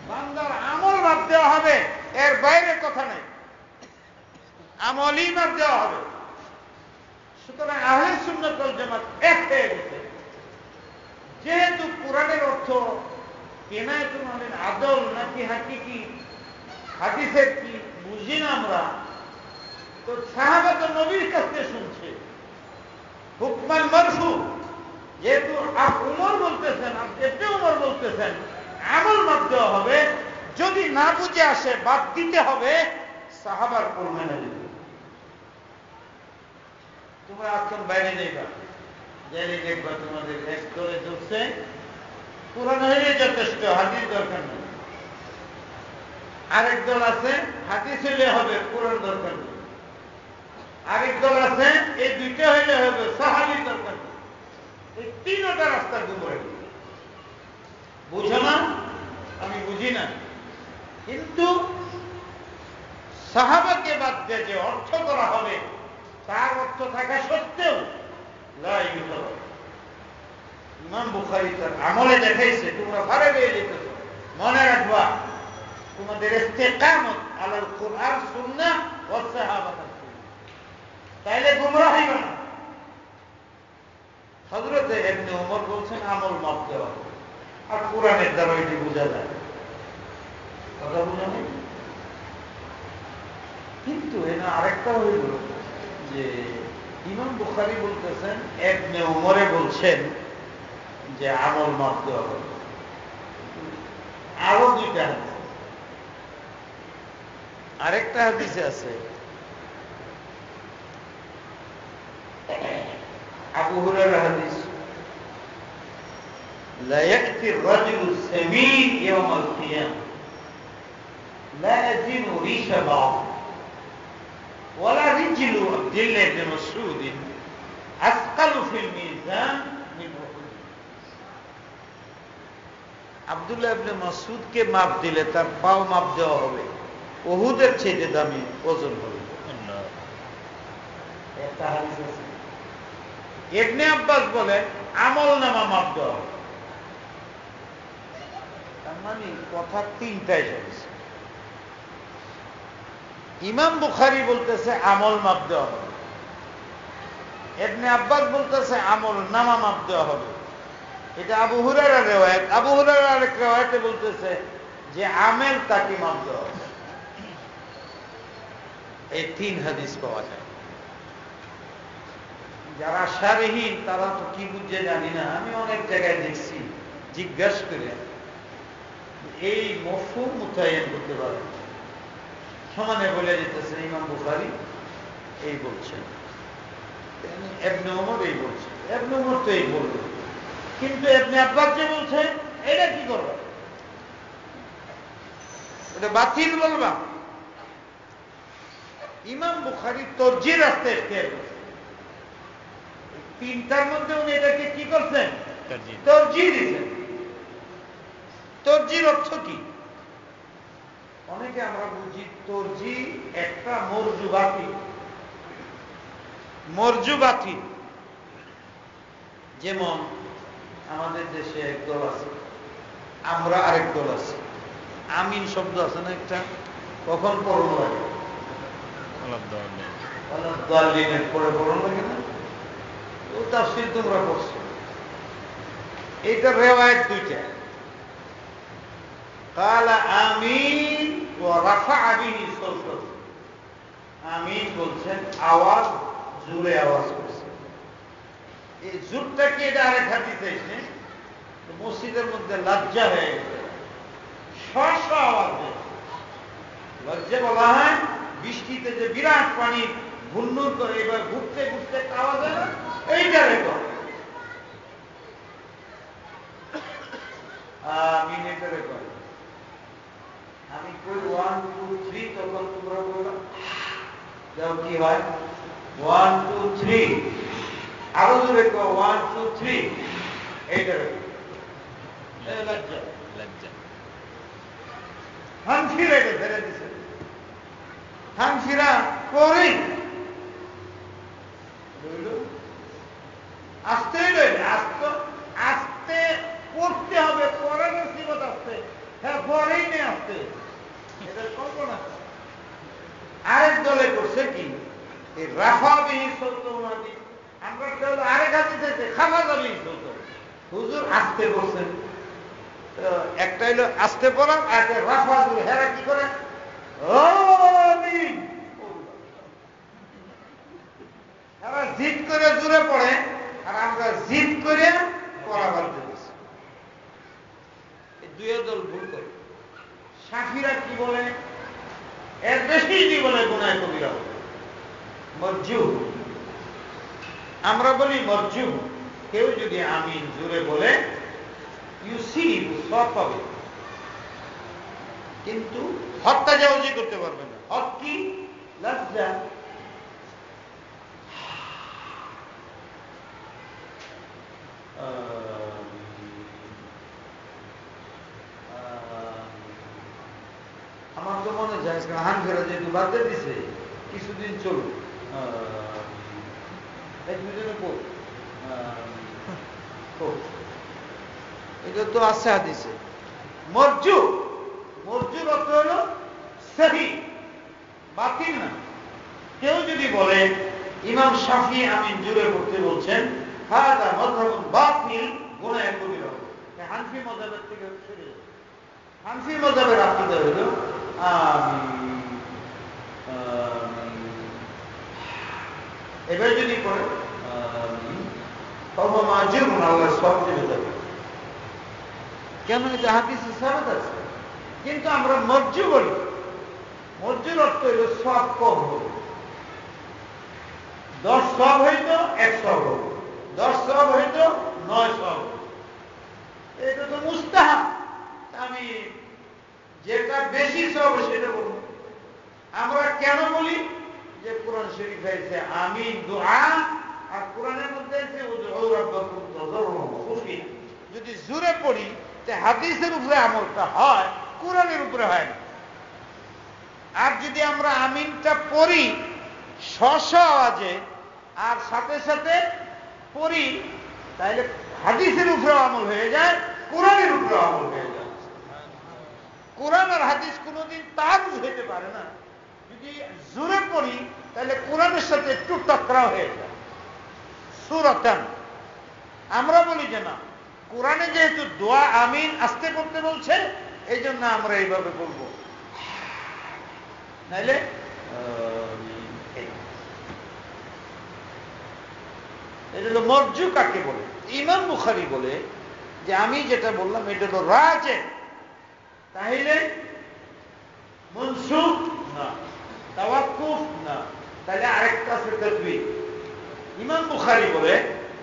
বান্দার আমল মাপ দেওয়া হবে, এর বাইরে কথা নেই, আমলই মাপ দেওয়া হবে। সুতরাং আহলে সুন্নাত ওয়াল জামাত এক হয়ে গেছে। যেহেতু কোরআনের অর্থ কেনায়াতুন আল আদল নাকি হাকিকি, হাদিসের কি বুঝি না আমরা, তো সাহাবা তো নবীর কাছে শুনছে হুকমান মারফু, যেহেতু উমর বলতেছেন, আপনি উমর বলতেছেন আমল বাদ দেওয়া হবে, যদি না বুঝে আসে বাদ দিতে হবে, সাহাবার কোন মেনে নেবে। তোমরা আজকাল বাইরে যাইবা, যাইলে দেখবা তোমাদের এক দলে ঢুকছে পুরানো হইলে যথেষ্ট, হাদিস দরকার নেই। আরেক দল আছে হাদিস হইলে হবে, পুরান দরকার নেই। আরেক দল আছে এই দুইটা হইলে হবে, সাহাবী দরকার নেই। এই তিনটা রাস্তা গুমরাহি। বুঝো না? আমি বুঝি না, কিন্তু সাহাবাকে বাদ দিয়ে যে অর্থ করা হবে তার অর্থ থাকা সত্ত্বেও ইমাম বুখারী তার আমলে দেখাইছে, তোমরা ফারে বেয়ে যেতেছ, মনে রাখবা তোমাদের ইস্তেকামত আলাল কুরআন সুন্নাহ ওয়াস সাহাবা, তাইলে গুমরাহ হইবে না। হযরত ইবনে ওমর বলছেন আমল মাপ দেওয়া, আর কোরআনের দ্বারা এটি বোঝা যায়। কথা বুঝা নেই? কিন্তু এখানে আরেকটা হইল যে ইমাম বুখারী বলতেছেন ইবনে ওমরে বলছেন যে আমল মাপ দেওয়া হবে। আরো দুইটা হাদিস, আরেকটা হাদিসে আছে আবু হুরায়রা হাদিস, لا يأتي الرجل السمين يوم القيامة لا يزن ريش بعض ولا رجل عبد الله بن مسعود أثقل في الميزان من أحد। আব্দুল্লাহ ইবনে মাসউদকে মাপ দিলে তার পাও মাপ দেওয়া হবে, উহুদের চেয়ে দামি ওজন হবে। একটা হাদিস আছে। ইবনে আব্বাস বলেন আমল নামা মাপ দেওয়া হবে। তার মানে কথা তিনটাই চলছে। ইমাম বুখারী বলতেছে আমল মাপ দেওয়া হবে, ইবনে আব্বাস বলতেছে আমল নামা মাপ দেওয়া হবে। এটা আবু হুরায়রার রিওয়ায়াত। আবু হুরায়রা আরেক রিওয়ায়াতে বলতেছে যে আমেল তাকে মাপ দেওয়া হবে। এই তিন হাদিস পাওয়া যায়। যারা শারহীন তারা তো কি বুঝে জানি না, আমি অনেক জায়গায় দেখছি, জিজ্ঞাসা করে এই মফহুম মুতায়্যান করতে পারে, সমানে বলে যেতেছে ইমাম বুখারী এই বলছেন, ইবনে ওমর এই বলছে, ইবনে ওমর তো এই বলবে, কিন্তু ইবনে আব্বাস যে বলছে এটা কি করবে? এটা বাতিল বলবা? ইমাম বুখারী তরজিহ রাস্তায় ইখতিয়ার করছে। তিনটার মধ্যে উনি এটাকে কি করছেন? তরজিহ দিয়েছেন। তরজির অর্থ কি? অনেকে আমরা বুঝি তরজিহ একটা মরজুবাতি, যেমন আমাদের দেশে এক দল আছে, আমরা আরেক দল আছে। আমিন শব্দ আছে না একটা, কখন পড়ানো লাগে? পরে পড়ানো লাগে না? ও তাফসীর তোমরা পড়ছো। এইটার রিওয়ায়াত দুইটা, قال آمين ورفع به صوته। আমিন বলছেন, আওয়াজ জোরে আওয়াজ করছে। এই জোরটা কি এটা আরেক হাদিসে এসেছে, মসজিদের মধ্যে লজ্জা হয়ে গেছে, শশ আওয়াজ। লজ্জা বলা হয় বৃষ্টিতে যে বিরাট পানি ঘূর্ণন করে এবার ঘুরতে ঘুরতে একটা আওয়াজ হয় না, এইটা রেকর্ড। আমিন এটা রেকর্ড। আমি কই 1 2 3 তখন তোমরা বলবা যাও কি হয় 1 2 3, আরো জোরে কো 1 2 3, এইটা লজ্জা। হামফিরা এটা ধরে দিছে, হামফিরা পরে আস্তে আস্তে পড়তে হবে, পড়ার নসিবত আসতে, হ্যাঁ পরেই নেই আসতে, এটা কল্পনা। আরেক দলে করছে কি এই রাফা বিহি সৌতমাদি, আমরা আরেক হাদিসে খাফা যাবি সৌত, হুজুর আস্তে করছেন। একটা হইলো আস্তে পড়া, আর একটা রাফা, হেরা কি করে আমিন। যদি বলে গুনায় কবিরা হবে। মরজু, আমরা বলি মরজু। কেউ যদি আমিন জুড়ে বলে ইউসিব, সব পাবে, কিন্তু হত্যা জাউজি করতে পারবে না। হক কি? লজ্জা। আমার তো মনে যায় হান ফেরা যেহেতু বাদ দিয়ে দিছে, কিছুদিন চলুক। এটা তো আছে হাদিসে। মরজু, মরজুর অর্থ হল সহি, বাতিল না। কেউ যদি বলে ইমাম শাফি আমিন জুড়ে পড়তে বলছেন, হাদা মাযহাবুন বাতিল, গুনাহে কবিরা হবে। হানফি মাযহাবের থেকে সরে যাবে। হানফি মাযহাবের আকীদা হলো আমিন আমিন, এবার যদি পড়ে আমিন তবে মাজরুন, আল্লাহ সব দিবে যাবে। কেন? এটা হাদিসে সাবিত আছে। কিন্তু আমরা মরজু বলি। মরজুর অর্থ হইল সব কম হবে। 10 সব হইতো 1 সব হবে, 10 সব হইতো 9 সব। এটা তো মুস্তাহাব। আমি যেটা বেশি সব সেটা বলব। আমরা কেন বলি? যে কোরআন শরীফ আছে আমিন দুআ, আর কোরআনের মধ্যে আছে উদউ রাব্বাকুম তাযাররুন ওয়া খুফিয়া। যদি জোরে পড়ি তে হাদিসের উপরে আমলটা হয়, কোরআনের উপরে হয় না। আর যদি আমরা আমিনটা পড়ি স্ব আওয়াজে আর সাথে সাথে পড়ি, তাহলে হাদিসের উপরে আমল হয়ে যায়, কোরআনের উপরে আমল হয়ে যায়। কোরআন আর হাদিস কোনোদিন তারুজ হইতে পারে না। যদি জোরে পড়ি তাহলে কোরআনের সাথে একটু টকরাও হয়ে যায়। সূরাতান আমরা বলি যে না, কোরআনে যেহেতু দোয়া আমিন আস্তে করতে বলছে, এই জন্য আমরা এইভাবে বলবো। নাইলে এটা হলো মরজু। কাকে বলে? ইমাম বুখারী বলে যে আমি যেটা বললাম এটা হলো রাজে, তাহলে মনসুখ না, তাওয়াক্কুফ না, তাহলে আরেকটা আছে তাকবীর। ইমাম বুখারী বলে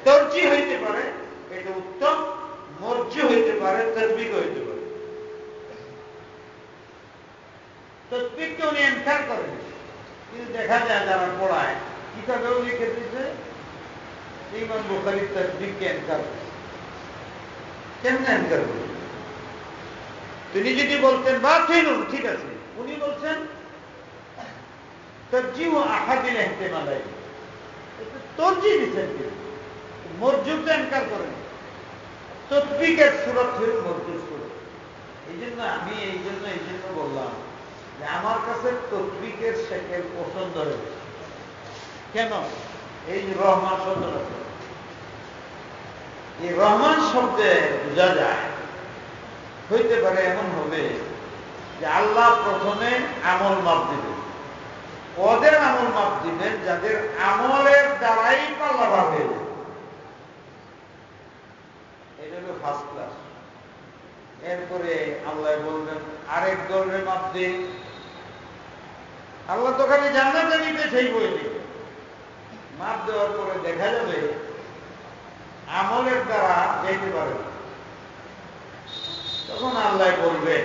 তরজি হইতে পারে, এটা উত্তম, মরজু হইতে পারে, তাকবীর হইতে পারে। তাকবীরকে উনি ইনকার করেন, কিন্তু দেখা যায় যারা পড়ায় কিতাবেও লিখে দিচ্ছে ইমাম বুখারী তাকবীরকে ইনকার করে। কেমনে ইনকার করে? তিনি যদি বলতেন বাতিল, ঠিক আছে, উনি বলছেন তরজিহ আহাদিল ইহতিমালাইন, এটা তরজি দিচ্ছেন, মরজুকে ইনকার করেন। তাকবীরের সূরত হল মরজুর সূরত। এই জন্য আমি এই জন্য বললাম যে আমার কাছে তাকবীরের শেকেল পছন্দ হয়েছে। কেন? এই রহমান শব্দ আছে, এই রহমান শব্দে বোঝা যায় হইতে পারে এমন হবে যে আল্লাহ প্রথমে আমল মাপ দিবেন, ওদের আমল মাপ দিবেন যাদের আমলের দ্বারাই পাল্লা ভাগ হয়ে যাবে। এটা হলো ফার্স্ট ক্লাস। এরপরে আল্লাহ বলবেন আরেক দলের মাপ দিন। আল্লাহ তো খালি জান্নাতে নিতে সেই বই দিবে। মাপ দেওয়ার পরে দেখা যাবে আমলের দ্বারা যেতে পারে না। তখন আল্লাহ বলবেন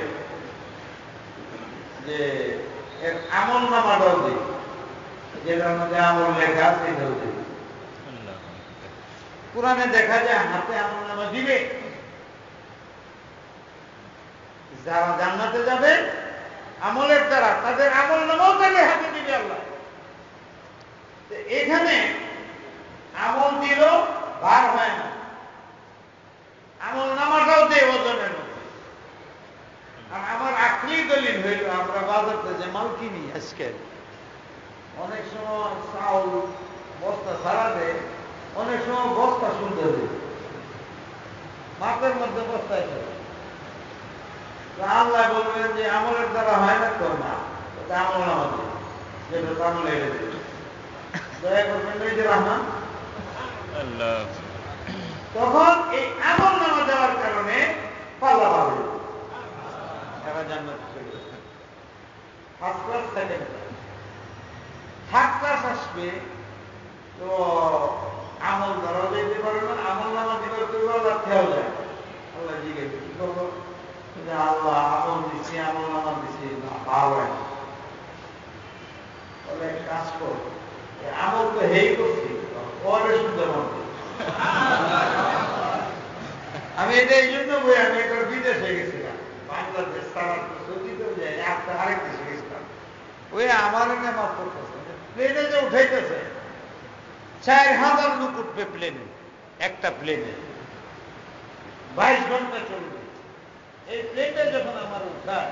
যে এর আমল নামাটাও দিই, যেটার মধ্যে আমল লেখা সেটাও দিই। কোরআনে দেখা যায় হাতে আমল নামা দিবে। যারা জান্নাতে যাবে আমলের দ্বারা, তাদের আমল নামাও তাহলে হাতে দিবে আল্লাহ। এখানে আমল দিল ভার হয় না, আমল নামাটাও দেয় ওজনের মধ্যে। আর আমার আকলি দলিল হইল, আমরা বাজারতে যে মাল কিনি আজকে অনেক সময় চাউল বস্তা ছাড়া দেয়, অনেক সময় বস্তা সুন্দর দেয়, মাপের মধ্যে বস্তায় ছাড়া। আল্লাহ বলবেন যে আমলের দ্বারা হয় না তো না, আমল নামা দেয়, যেটা আমল এড়ে দেয়। দয়া করবেন এই যে রহমান। তখন এই আমল নামা দেওয়ার কারণে পাল্লা পাবে, এরা জান্নাত চলে যাবে। First class, second class. আসবে, তো আমল ধরাও যেতে পারে না, আমল নামা দিবার করবো, আল্লাহ খেয়াল যায়। আল্লাহ জিজ্ঞেস কি করবো, আল্লাহ আমল দিচ্ছি, আমল নামা দিচ্ছি, না ভালো হয় না। বলে এক কাজ করো, আমল তো হেই করছি, পরে শুনতে পারবো। আমি এটা এই জন্য বই, আমি একবার বিদেশে গেছিলাম, বাংলাদেশ সারা সচিত যায়, একটা আরেক দেশে গেছিলাম। ওই আমার নামাজ পড়তেছে, প্লেনে যে উঠাইতেছে 4000 লোক উঠবে প্লেনে, একটা প্লেনে 22 ঘন্টা চলবে। এই প্লেনে যখন আমার উঠায়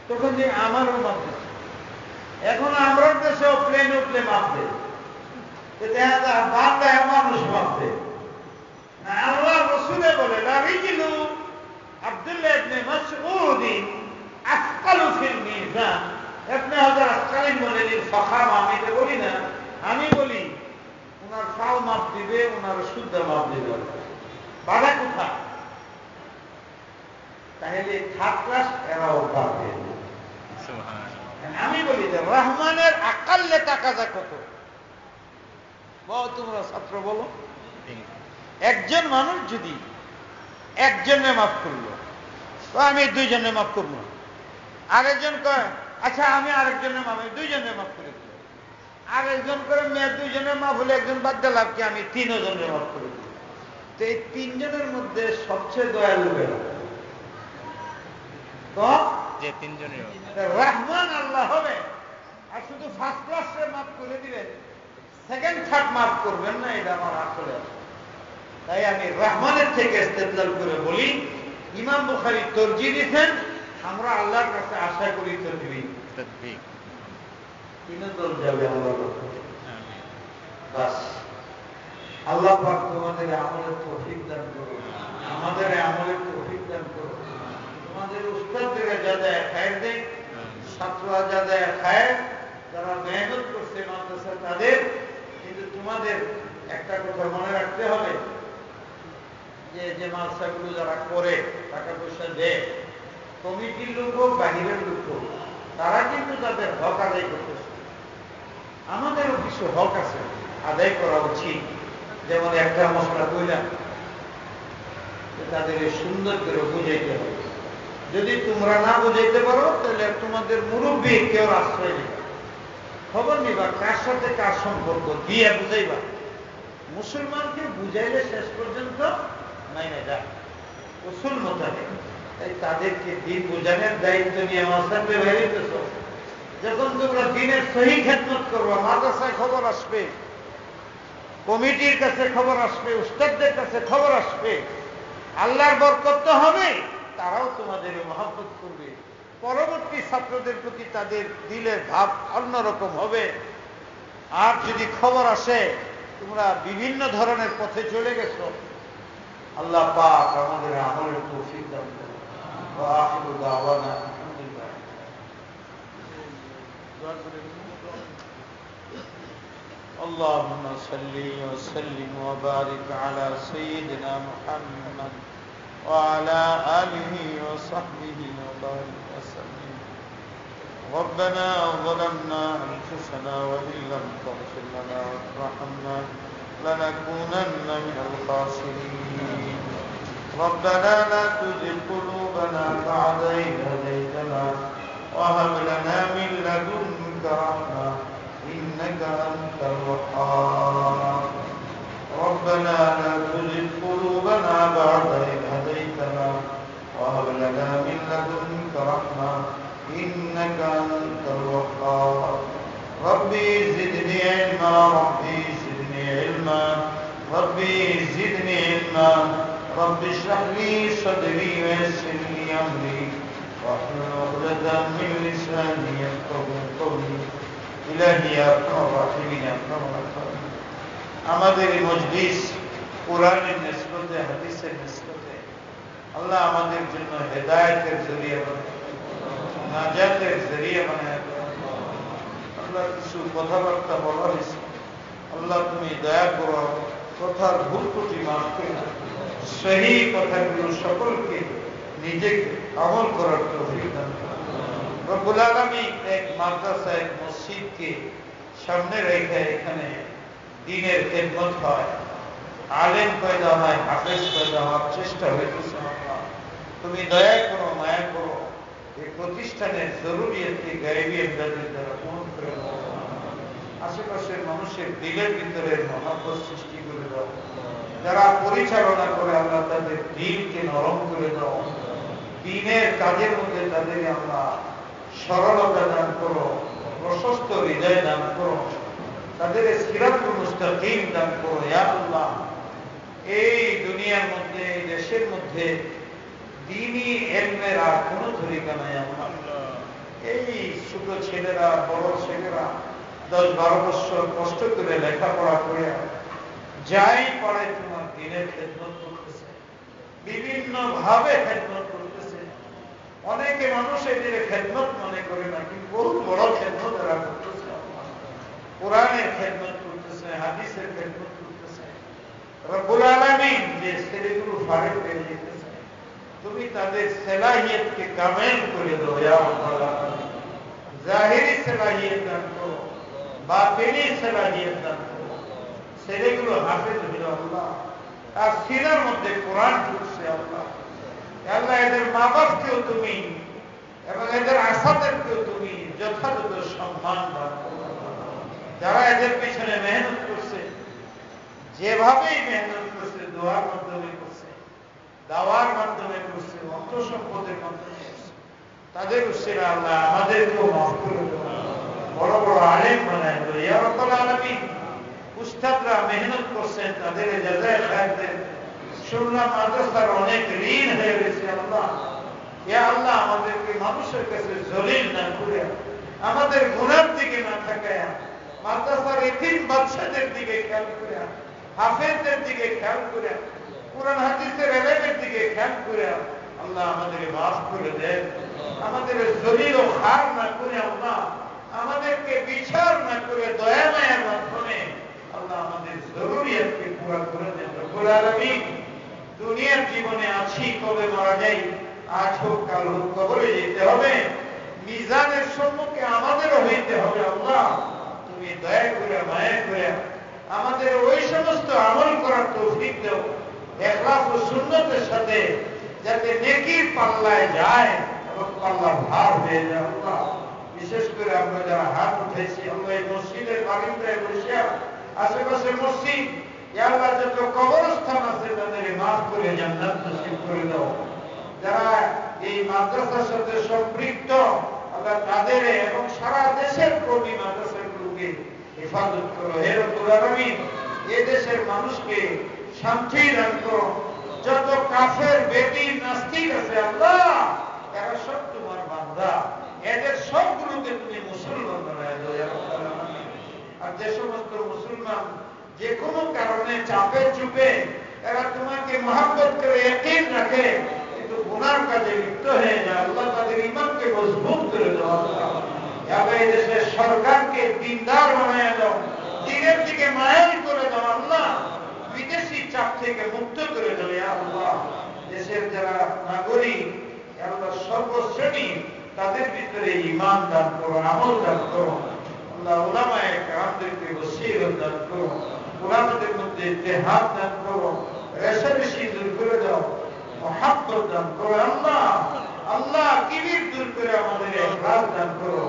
তখন যে আমারও মাপতেছে। এখন আমরা দেশেও প্লেন উঠলে মাপবে, দেখা যায় বাংলায় মানুষ মাপবে। আল্লাহ রসুলে বলে লারিজিলু আব্দুল্লাহ ইবনে মাসউদ আসকালু ফিল মিজান। ইবনে হাজার আসকালী বলেন ফাখামা, আমি তো বলি না, আমি বলি ওনার ফাও মাপ দিবে, ওনার শুদ্ধ মাপ দিবে। বাধা কোথায়? তাহলে থার্ড ক্লাস এরাও পাবে। আমি বলি যে রহমানের আকাল্লে তাকাজা কত? তোমরা ছাত্র বলো। একজন মানুষ যদি একজনে মাফ করলো, তো আমি দুইজনে মাফ করবো। আরেকজন কয় আচ্ছা আমি আরেকজনের মাফ, দুইজনে মাফ করে দিল। আরেকজন করে মেয়ে দুইজনের মাফ হলে একজন বাদ দিলাম কি, আমি 3 জনের মাফ করে দিল। তো এই 3 জনের মধ্যে সবচেয়ে দয়ালু বেড়া যে 3 জনের রহমান আল্লাহ হবে। আর শুধু ফার্স্ট ক্লাসে মাফ করে দিবেন, সেকেন্ড থার্ড মাফ করবেন না, এটা আমার আসলে। তাই আমি রহমানের থেকে ইস্তেদলাল করে বলি, ইমাম বুখারী তরজিহ দিয়েছেন, আমরা আল্লাহর কাছে আশা করি তদবির। তিন দল যাবে আল্লাহর কাছে। বাস আল্লাহ পাক তোমাদের আমলের তৌফিক দান করুন, আমাদের আমলের তৌফিক দান করুন। তোমাদের উস্তাদরা যা দেয় খায়ের দেয়, ছাত্ররা যা দেয় খায়ের, যারা মেহনত করছে মাদ্রাসা তাদের। কিন্তু তোমাদের একটা কথা মনে রাখতে হবে, যে মাদ্রাসাগুলো যারা করে, টাকা পয়সা দেয়, কমিটির লোক হোক, বাহিরের লোক হোক, তারা কিন্তু তাদের হক আদায় করতেছে। আমাদেরও কিছু হক আছে, আদায় করা উচিত। যেমন একটা মশলা কইলাম, তাদের সুন্দর করে বুঝাইতে হবে। যদি তোমরা না বুঝাইতে পারো, তাহলে তোমাদের মুরব্বী কেউ আশ্রয় দিবা, খবর নিবা কার সাথে কার সম্পর্ক, দিয়ে বুঝাইবা। মুসলমানকে বুঝাইলে শেষ পর্যন্ত মাইনে যায় উসুল মোতাবেক। তাই তাদেরকে দিন বোঝানোর দায়িত্ব নিয়ে আমার সাথে বেরিয়েছ। যখন তোমরা দিনের সহি খেদমত করবো, মাদ্রাসায় খবর আসবে, কমিটির কাছে খবর আসবে, উস্তাদদের কাছে খবর আসবে, আল্লাহর বরকত তো হবে, তারাও তোমাদের মহব্বত করবে। পরবর্তী ছাত্রদের প্রতি তাদের দিলের ভাব অন্যরকম হবে। আর যদি খবর আসে তোমরা বিভিন্ন ধরনের পথে চলে গেছো, আল্লাহ পাক আমাদের আমলের তৌফিক দান করুন। ওয়া আখিরু দাওয়ানা আলহামদুলিল্লাহ। اللهم صل وسلم وبارك على سيدنا محمد وعلى آله وصحبه وبارك وسلم. ربنا ظلمنا أنفسنا وإن لم تغفر لنا وترحمنا لنكونن من الخاسرين. ربنا لا تزغ قلوبنا بعد إذ هديتنا وهب لنا من لدنك رحمة إنك أنت الوهاب. ربنا لا تزغ قلوبنا بعد إذ هديتنا وهب لنا من لدنك رحمة إنك أنت الوهاب. ربي زدني علما، ربي زدني علما، ربي زدني علما. رب اشرح لي صدري ويسر لي أمري واحلل عقدة من لساني يفقهوا قولي. إلهي يا أرحم الراحمين يا أكرم الأكرمين. আমাদের এই মজলিস কোরআনের নিসবতে, হাদিসের নিসবতে আল্লাহ আমাদের জন্য হেদায়েতের জরিয়া বানায়, নাজাতের জরিয়া বানায়। আল্লাহ কিছু কথাবার্তা বলা হয়েছে, আল্লাহ তুমি দয়া করো, কথার ভুল ত্রুটি মাফ করে দাও। সহি কথাগুলো সকলকে নিজেকে আমল করার তৌফিক দান করো। রব্বুল আলামিন এক মাদ্রাসা, এক মসজিদকে সামনে রেখে এখানে দ্বীনের খেদমত হয়, আলেম পয়দা হয়, হাফেজ পয়দা হওয়ার চেষ্টা হইতেছে। তুমি দয়া করো, মায়া করো, এই প্রতিষ্ঠানের জরুরিয়াতকে গায়েবিয়াত দ্বারা পূরণ করে দাও। আশেপাশের মানুষের দিলের ভিতরে মহাব্বত সৃষ্টি করে দাও। যারা পরিচালনা করে আল্লাহ তাদের দিলকে নরম করে দাও। দিনের কাজের মধ্যে তাদের আমরা সরলতা দান করো, প্রশস্ত হৃদয় দান করো, তাদের সিরাতুল মুস্তাকিম দান করো। ইয়া আল্লাহ, এই দুনিয়ার মধ্যে, এই দেশের মধ্যে দ্বীনি ইলমের আর কোন তরিকা নাই। এই ছোট ছেলেরা, বড় ছেলেরা 10-12 বছর কষ্ট করে লেখাপড়া করে যাই পারে তোমার দ্বীনের খেদমত করতেছে, বিভিন্ন ভাবে খেদমত করতেছে। অনেকে মানুষ এদের খেদমত মনে করে না, কিন্তু বহুত বড় খেদমত এরা করতেছে। কোরআনের খেদমত করতেছে, হাদিসের খেদমত করতেছে। রব্বুল আলামিন যে ছেলেগুলো ফারেক হয়ে যেতেছে, তুমি তাদের সেলাহিয়তকে কামেল করে দাও। ইয়া আল্লাহ, জাহিরি সেলাহিয়ত দান করো, বাতিনি সেলাহিয়ত দান করো। ছেলেগুলো হাফেজ হইল আল্লাহ, তার সিনার মধ্যে কোরআন ঢুকছে আল্লাহ। আল্লাহ, এদের মা বাপকেও তুমি এবং এদের আসাদেরকেও তুমি যথাযথ সম্মান দান করো। যারা এদের পিছনে মেহনত করছে, যেভাবেই মেহনত করছে, দোয়ার মাধ্যমে করছে, দাওয়ার মাধ্যমে করছে, অর্থ সম্পদের মাধ্যমে করছে, তাদের উৎসেরা আল্লাহ আমাদেরকেও মাফ করে দেবো, বড় বড় আলেম বানায় দেবো। ইয়া রাব্বুল আলামিন, উস্তাদরা মেহনত করছেন, তাদের জাযায়ে খায়ের দেন। শুনলাম মাদ্রাসার অনেক ঋণ হয়ে গেছে আল্লাহ। ইয়া আল্লাহ, আমাদেরকে মানুষের কাছে জলিল না করে, আমাদের গুনার দিকে না তাকায়া, মাদ্রাসার এতিম বাচ্চাদের দিকে খেয়াল করে, হাফেজদের দিকে খেয়াল করে, কুরআন হাদিসের এলেমের দিকে খেয়াল করে আল্লাহ আমাদের মাফ করে দেন। আমাদের জলিল ও খার না করে আল্লাহ, আমাদেরকে বিচার না করে দয়া মায়ার মাধ্যমে আল্লাহ আমাদের জরুরিয়াতকে পুরা করে দেন। রব্বুল আলামিন, দুনিয়ার জীবনে আছি, কবে মারা যাই, আজ হোক কাল হোক কবরে যেতে হবে, মিজানের সম্মুখে আমাদেরও হইতে হবে। আল্লাহ, তুমি দয়া করে মায়া করে আমাদের ওই সমস্ত আমল করার তৌফিক দাও, ইখলাস ও সুন্নতের সাথে, যাতে নেকির পাল্লায় যায় এবং পাল্লা ভার হয়ে যায়। আল্লাহ, বিশেষ করে আমরা যারা হাত উঠেছি, আমরা এই মসজিদের বারিন্দায় বসে, আশেপাশে মসজিদ, ইয়া আল্লাহ, যত কবরস্থান আছে তাদের মাফ করে জান্নাত নসিব করে দাও। যারা এই মাদ্রাসার সাথে সম্পৃক্ত আল্লাহ, তাদের এবং সারা দেশের কর্মী মাদ্রাসাগুলোকে হেফাজত করো। হে রব্বুল আলামিন, এই দেশের মানুষকে শান্তি দান করো। যত কাফের বেটি নাস্তিক আছে আল্লাহ, এরা সব তোমার বান্দা, এদের সবগুলোকে তুমি মুসলমান বানায় দাও। আর যে সমস্ত মুসলমান যে কোনো কারণে চাপে চুপে এরা তোমাকে মহব্বত করে ইয়াকিন রাখে, কিন্তু গুনার কাজে লিপ্ত হয়ে যায়, আল্লাহ তাদের ঈমানকে মজবুত করে দাও। আল্লাহ, এই দেশের সরকারকে দিনদার বানায় দাও, দিনের দিকে মায়াল করে দাও। আল্লাহ, বিদেশি চাপ থেকে মুক্ত করে দাও। ইয়া আল্লাহ, দেশের যারা নাগরিক আল্লাহ সর্বশ্রেণী, তাদের ভিতরে ঈমান দান করো, আমল দান করো। আল্লাহ, উলামায়ে কেরামদেরকে বসীরত দান করো, উলামাদের মধ্যে ইত্তেহাদ দান করো, রেশারেশি দূর করে দাও, মুহাব্বত দান করো। আল্লাহ, আল্লাহ, কিবির দূর করে আমাদের ইখলাস দান করো,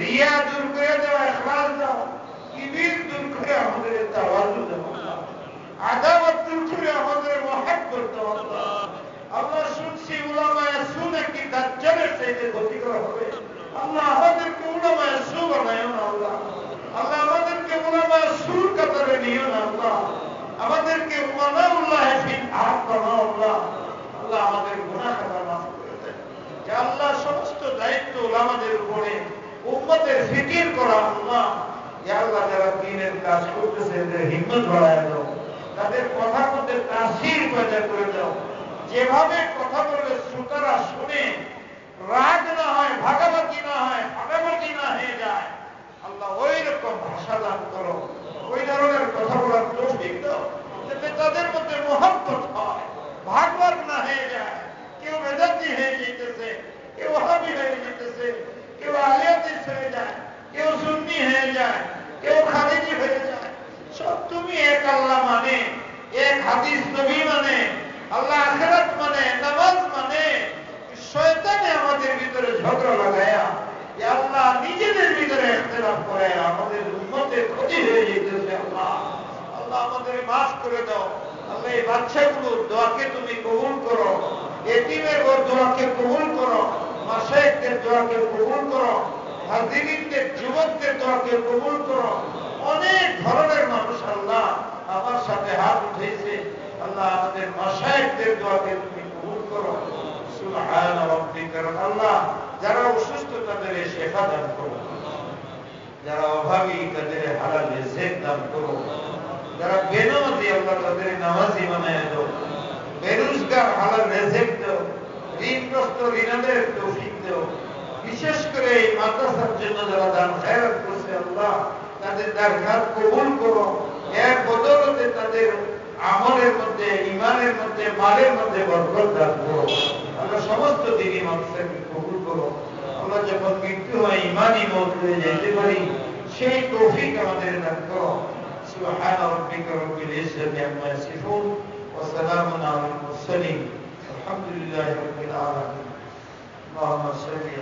রিয়া দূর করে দাও, ইখলাস দাও, কিবির দূর করে আমাদের তাওয়াজু দাও, আদাওয়াত দূর করে আমাদের মুহাব্বত দাও। আল্লাহ, শুনছি উলামায়ে সু নাকি দাজ্জালের চাইতে ক্ষতিকর হবে। আল্লাহ, আমাদেরকে উলামায়ে সু বানায়ো না। আল্লাহ, আল্লাহ, আমাদেরকে উলামায়ে সুর কাতারে নিও না। আল্লাহ, আমাদেরকে উলামাউল্লাহ ফিল আরদ বানাও। আল্লাহ, আল্লাহ, আমাদের গুনাহ খাতা মাফ করে দেন। যে আল্লাহ, সমস্ত দায়িত্ব উলামাদের উপরে, উম্মতের ফিকির করা। আল্লাহ, ইয়া আল্লাহ, যারা দ্বীনের কাজ করতেছে এদের হিম্মত বাড়ায় দাও, তাদের কথার মধ্যে তাসীর পয়দা করে দাও। যেভাবে কথা বললে শ্রোতারা শুনে রাগ না হয়, ভাগাভাগি না হয়, ভাগাভাগি না হয়ে যায়, আল্লাহ ওই রকম ভাষা দান করো, ওই ধরনের কথা বলার তৌফিক দাও, যাতে তাদের মধ্যে মুহাব্বত হয়, ভাগ ভাগ না হয়ে যায়। কেউ বেদাতি হয়ে যেতেছে, কেউ ওয়াহাবি হয়ে যেতেছে, কেউ আহলে হাদিস হয়ে যায়, কেউ সুন্নি হয়ে যায়, কেউ হাদিস নবী মানে, আল্লাহ আখিরাত মানে, নামাজ মানে, শয়তানে আমাদের ভিতরে ঝগড়া লাগায়া আল্লাহ নিজেদের ভিতরে ইখতিলাফ করে আমাদের উম্মতের ক্ষতি হয়ে যেতেছে। আল্লাহ আল্লাহ আমাদের মাফ করে দাও। আল্লাহ এই বাচ্চাগুলোর দোয়াকে তুমি কবুল করো, এতিমের দোয়াকে কবুল করো, মাশায়েখদের দোয়াকে কবুল করো, হাজিরিনদের যুবকদের দোয়াকে কবুল করো। অনেক ধরনের মানুষ আল্লাহ আমার সাথে হাত উঠেছে। আল্লাহ আমাদের মাশায়েখদের দোয়াকে তুমি কবুল করো। সুবহান রাব্বিকা। আল্লাহ যারা অসুস্থ তাদের শেফা দান করো, যারা অভাবী তাদের হালাল রিজিক দান করো, যারা বেনামাজি আল্লাহ তাদের নামাজি বানায় দাও, বেরোজগার হালাল রিজিক দাও, ঋণগ্রস্ত ঋণাদের তৌফিক দাও। বিশেষ করে এই মাদ্রাসার জন্য যারা দান খায়রাত করছে আল্লাহ তাদের দারখাত কবুল করো। এর বদৌলতে তাদের আমলের মধ্যে, ইমানের মধ্যে, মালের মধ্যে বরকত দান করো। আল্লাহ সমস্ত দিনই মানুষকে কবুল করো। আমরা যখন মৃত্যু হয় ইমানই মওত হয়ে যেতে পারি, সেই তৌফিক আমাদের দান করো। সুবহান রাব্বিকা রাব্বিল ইজ্জাতি আম্মা ইয়াসিফুন ওয়া সালামুন আলাল মুরসালিন আলহামদুলিল্লাহি রাব্বিল আলামিন। আল্লাহুম্মা সাল্লি